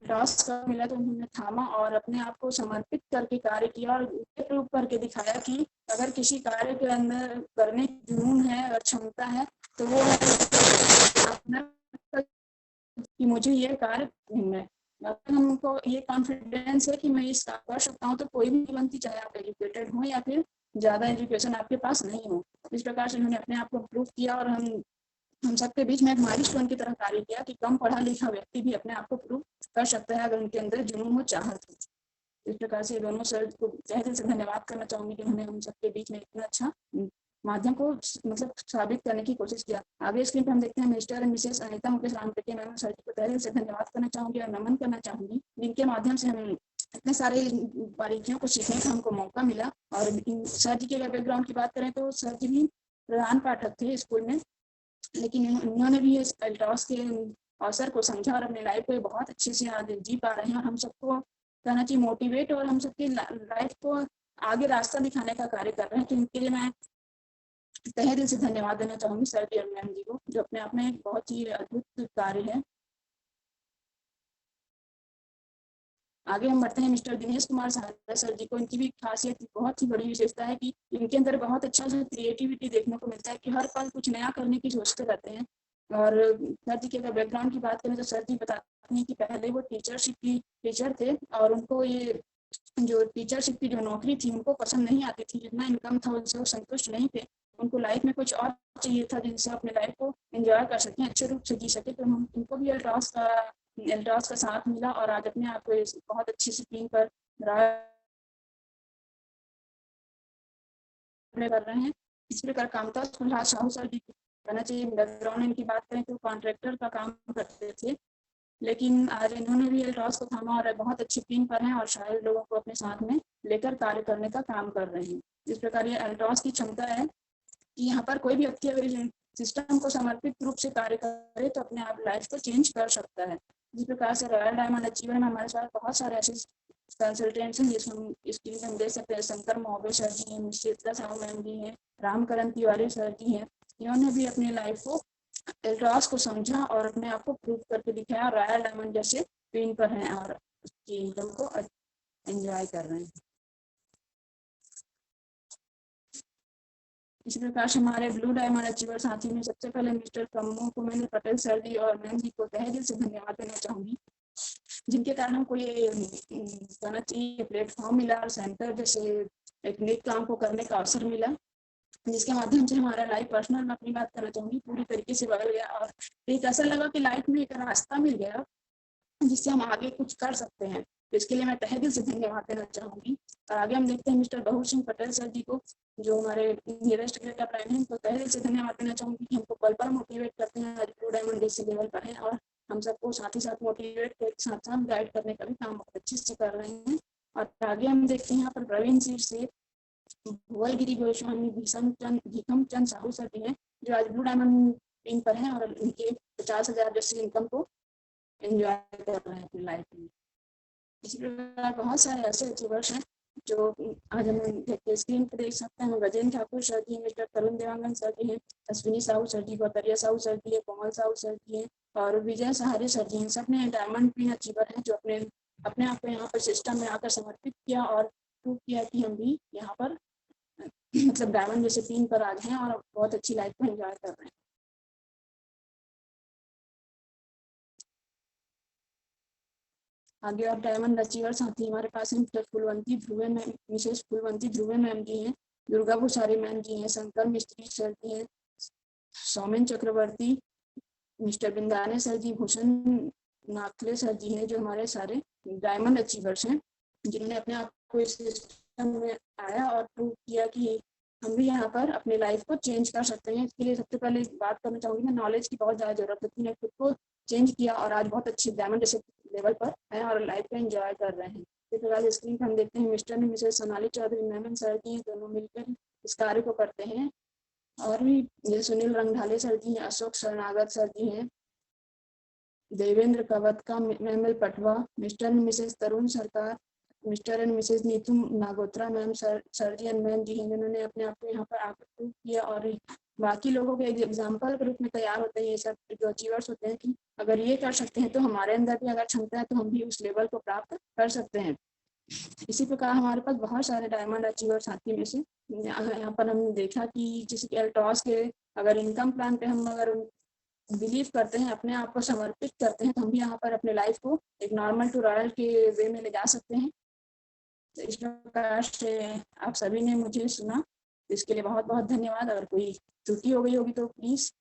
S1: लॉस का मिला तो उन्होंने थामा और अपने आप को समर्पित करके कार्य किया और प्रूव करके दिखाया कि अगर किसी कार्य के अंदर करने की जुनून है और क्षमता है तो वो कि मुझे ये कार्य करना है, अगर हमको ये कॉन्फिडेंस है कि मैं इस काम कर सकता हूँ, तो कोई भी बनती, चाहे आप एजुकेटेड हो या फिर ज़्यादा एजुकेशन आपके पास नहीं हो। इस प्रकार से उन्होंने अपने आप को प्रूव किया और हम सबके बीच में एक माइलस्टोन की तरह कार्य किया कि कम पढ़ा लिखा व्यक्ति भी अपने आप को प्रूव कर सकता है अगर उनके अंदर जुनून हो, चाहत हो। इस प्रकार से दोनों सर को तहे दिल से धन्यवाद करना चाहूंगी कि उन्होंने हम सबके बीच में इतना अच्छा माध्यम को मतलब साबित करने की कोशिश किया। आगे स्क्रीन पर हम देखते हैं Mr and Mrs Anita Mukesh Ramteke ma'am sir ji को तहे दिल से धन्यवाद करना चाहूंगी और नमन करना चाहूंगी, जिनके माध्यम से हम इतने सारे बारीकियों को सीखने का हमको मौका मिला। और सर जी के बैकग्राउंड की बात करें तो सर जी भी प्रधान पाठक थे स्कूल में, लेकिन इन्होंने भी इस एल्टॉस के अवसर को समझा और अपने लाइफ को बहुत अच्छे से आज जी पा रहे हैं और हम सबको कहना चाहिए मोटिवेट और हम सबकी लाइफ को आगे रास्ता दिखाने का कार्य कर रहे हैं। तो इनके लिए मैं तहे दिल से धन्यवाद देना चाहूंगी सर जी और मैम जी को, जो अपने आप में एक बहुत ही अद्भुत कार्य है। आगे हम बढ़ते हैं मिस्टर दिनेश कुमार सहारा सर जी को। इनकी भी खासियत बहुत ही बड़ी विशेषता है कि इनके अंदर बहुत अच्छा जो क्रिएटिविटी देखने को मिलता है कि हर पल कुछ नया करने की सोचते रहते हैं। और सर जी के अगर बैकग्राउंड की बात करें तो सर जी बताते हैं कि पहले वो टीचर थे और उनको ये जो टीचरशिप की जो नौकरी थी उनको पसंद नहीं आती थी, जितना इनकम था उनसे वो संतुष्ट नहीं थे, उनको लाइफ में कुछ और चाहिए था जिनसे अपने लाइफ को एंजॉय कर सकें, अच्छे रूप से जी सके। तो उनको भी एल्टॉस का साथ मिला और आज अपने आप को बहुत अच्छी सी टीम पर कर रहे हैं। इस प्रकार कामता साहू सर जी कहना चाहिए बैकग्राउंड इनकी बात करें तो कॉन्ट्रैक्टर का काम करते थे, लेकिन आज इन्होंने भी एल्टॉस को थामा और बहुत अच्छी टीम पर हैं और शायद लोगों को अपने साथ में लेकर कार्य करने का काम कर रहे हैं। इस प्रकार ये एल्टॉस की क्षमता है कि यहाँ पर कोई भी व्यक्ति अगर सिस्टम को समर्पित रूप से कार्य करे तो अपने आप लाइफ को चेंज कर सकता है। जिस प्रकार से रॉयल डायमंड अचीवर में हमारे साथ बहुत सारे ऐसे कंसल्टेंट्स हैं जिसमें स्क्रीन पर हम देख सकते हैं शंकर मोहबे सर जी हैं, शीतला साहू मैम जी हैं, रामकरण तिवारी सर जी हैं। इन्होंने भी अपनी लाइफ को एल्टॉस को समझा और अपने आप को प्रूव करके दिखाया, रॉयल डायमंड जैसे पिन पर हैं और उसकी इनकम को एंजॉय कर रहे हैं। इसी प्रकार से हमारे ब्लू डायमंड अचीवर साथी में सबसे पहले मिस्टर कम्मो कुमेंद्र पटेल सर जी और मैम जी को तहे दिल से धन्यवाद देना चाहूंगी, जिनके कारण हमको ये कहना चाहिए प्लेटफॉर्म मिला और सेंटर जैसे एक नेक काम को करने का अवसर मिला, जिसके माध्यम से हमारा लाइफ पर्सनल में अपनी बात करना चाहूंगी पूरी तरीके से बदल गया और एक ऐसा लगा कि लाइफ में एक रास्ता मिल गया जिससे हम आगे कुछ कर सकते हैं। तो इसके लिए मैं तहे दिल से धन्यवाद देना चाहूंगी। और आगे हम देखते हैं मिस्टर बहु सिंह पटेल सर जी को, जो हमारे नियरेस्ट ग्रेड का प्राइम है, तो तहे दिल से धन्यवाद देना चाहूंगी कि हमको पल पल मोटिवेट करते हैं, आज ब्लू डायमंड जैसे लेवल पर है और हम सबको साथ ही साथ मोटिवेट के साथ साथ गाइड करने का भी काम बहुत अच्छे से कर रहे हैं। और आगे हम देखते हैं यहाँ पर प्रवीण सिंह से भुवलगिरी गोस्वामी भीखम चंद साहू सर भी हैं, जो आज ब्लू डायमंड टीम पर हैं और उनके 50,000 जैसे इनकम को एंजॉय कर रहे हैं अपनी लाइफ में। इसी प्रकार बहुत सारे ऐसे अचीवर्स हैं जो आज हम स्क्रीन पर देख सकते हैं। गजेंद्र ठाकुर सर जी, मिस्टर तरुण देवांगन सर जी हैं, अश्विनी साहू सर जी, गौतरिया साहू सर जी है, कोमल साहू सर जी हैं और विजय सहारे सर जी हैं। सब ने डायमंड पिन अचीवर हैं जो अपने आप को यहाँ पर सिस्टम में आकर समर्पित किया और प्रूव किया कि हम भी यहाँ पर मतलब डायमंड जैसे पिन पर आ गए हैं और बहुत अच्छी लाइफ को एंजॉय कर रहे हैं। आगे और डायमंड अचीवर साथी हमारे पास हैं Mr Phulwanti Dhruve ma'am, Mrs Phulwanti Dhruve ma'am ji हैं, दुर्गा भूसारी मैम जी हैं, शंकर मिस्त्री सर जी हैं, सौमेन चक्रवर्ती, मिस्टर बिंदाने सर जी, भूषण नाखले सर जी हैं, जो हमारे सारे डायमंड अचीवर्स हैं जिन्होंने अपने आप को इस सिस्टम में आया और प्रूव किया कि हम भी यहाँ पर अपनी लाइफ को चेंज कर सकते हैं। इसके लिए सबसे पहले बात करना चाहूँगी मैं, नॉलेज की बहुत ज़्यादा जरूरत होती है। खुद को चेंज किया और आज बहुत अच्छे डायमंड जैसे लेवल पर हैं और लाइफ को एंजॉय कर रहे हैं। इस प्रकार स्क्रीन पर हम देखते हैं Mr and Mrs Sonali Chaudhary ma'am sir ji दोनों मिलकर इस कार्य को करते हैं। और भी जैसे सुनील रंगढाले सर जी हैं, अशोक शरणागत सर जी हैं, देवेंद्र कवतका, मैमल Patwa, Mr and Mrs Tarun Sarkar, Mr and Mrs Neetu Nagotra ma'am sir ji and ma'am ji हैं, जिन्होंने अपने आप को यहाँ पर आकर प्रूव किया और बाकी लोगों के एग्जाम्पल के रूप में तैयार होते हैं। ये सब जो अचीवर्स होते हैं कि अगर ये कर सकते हैं तो हमारे अंदर भी अगर क्षमता है तो हम भी उस लेवल को प्राप्त कर सकते हैं। इसी प्रकार हमारे पास बहुत सारे डायमंड अचीवर साथी में से यहाँ पर हमने देखा कि जैसे कि एल्टॉस के अगर इनकम प्लान पे हम अगर बिलीव करते हैं, अपने आप को समर्पित करते हैं, तो हम भी यहाँ पर अपने लाइफ को एक नॉर्मल टू रॉयल के वे में ले जा सकते हैं। तो इस प्रकार से आप सभी ने मुझे सुना, इसके लिए बहुत बहुत धन्यवाद। अगर कोई त्रुटि हो गई होगी तो प्लीज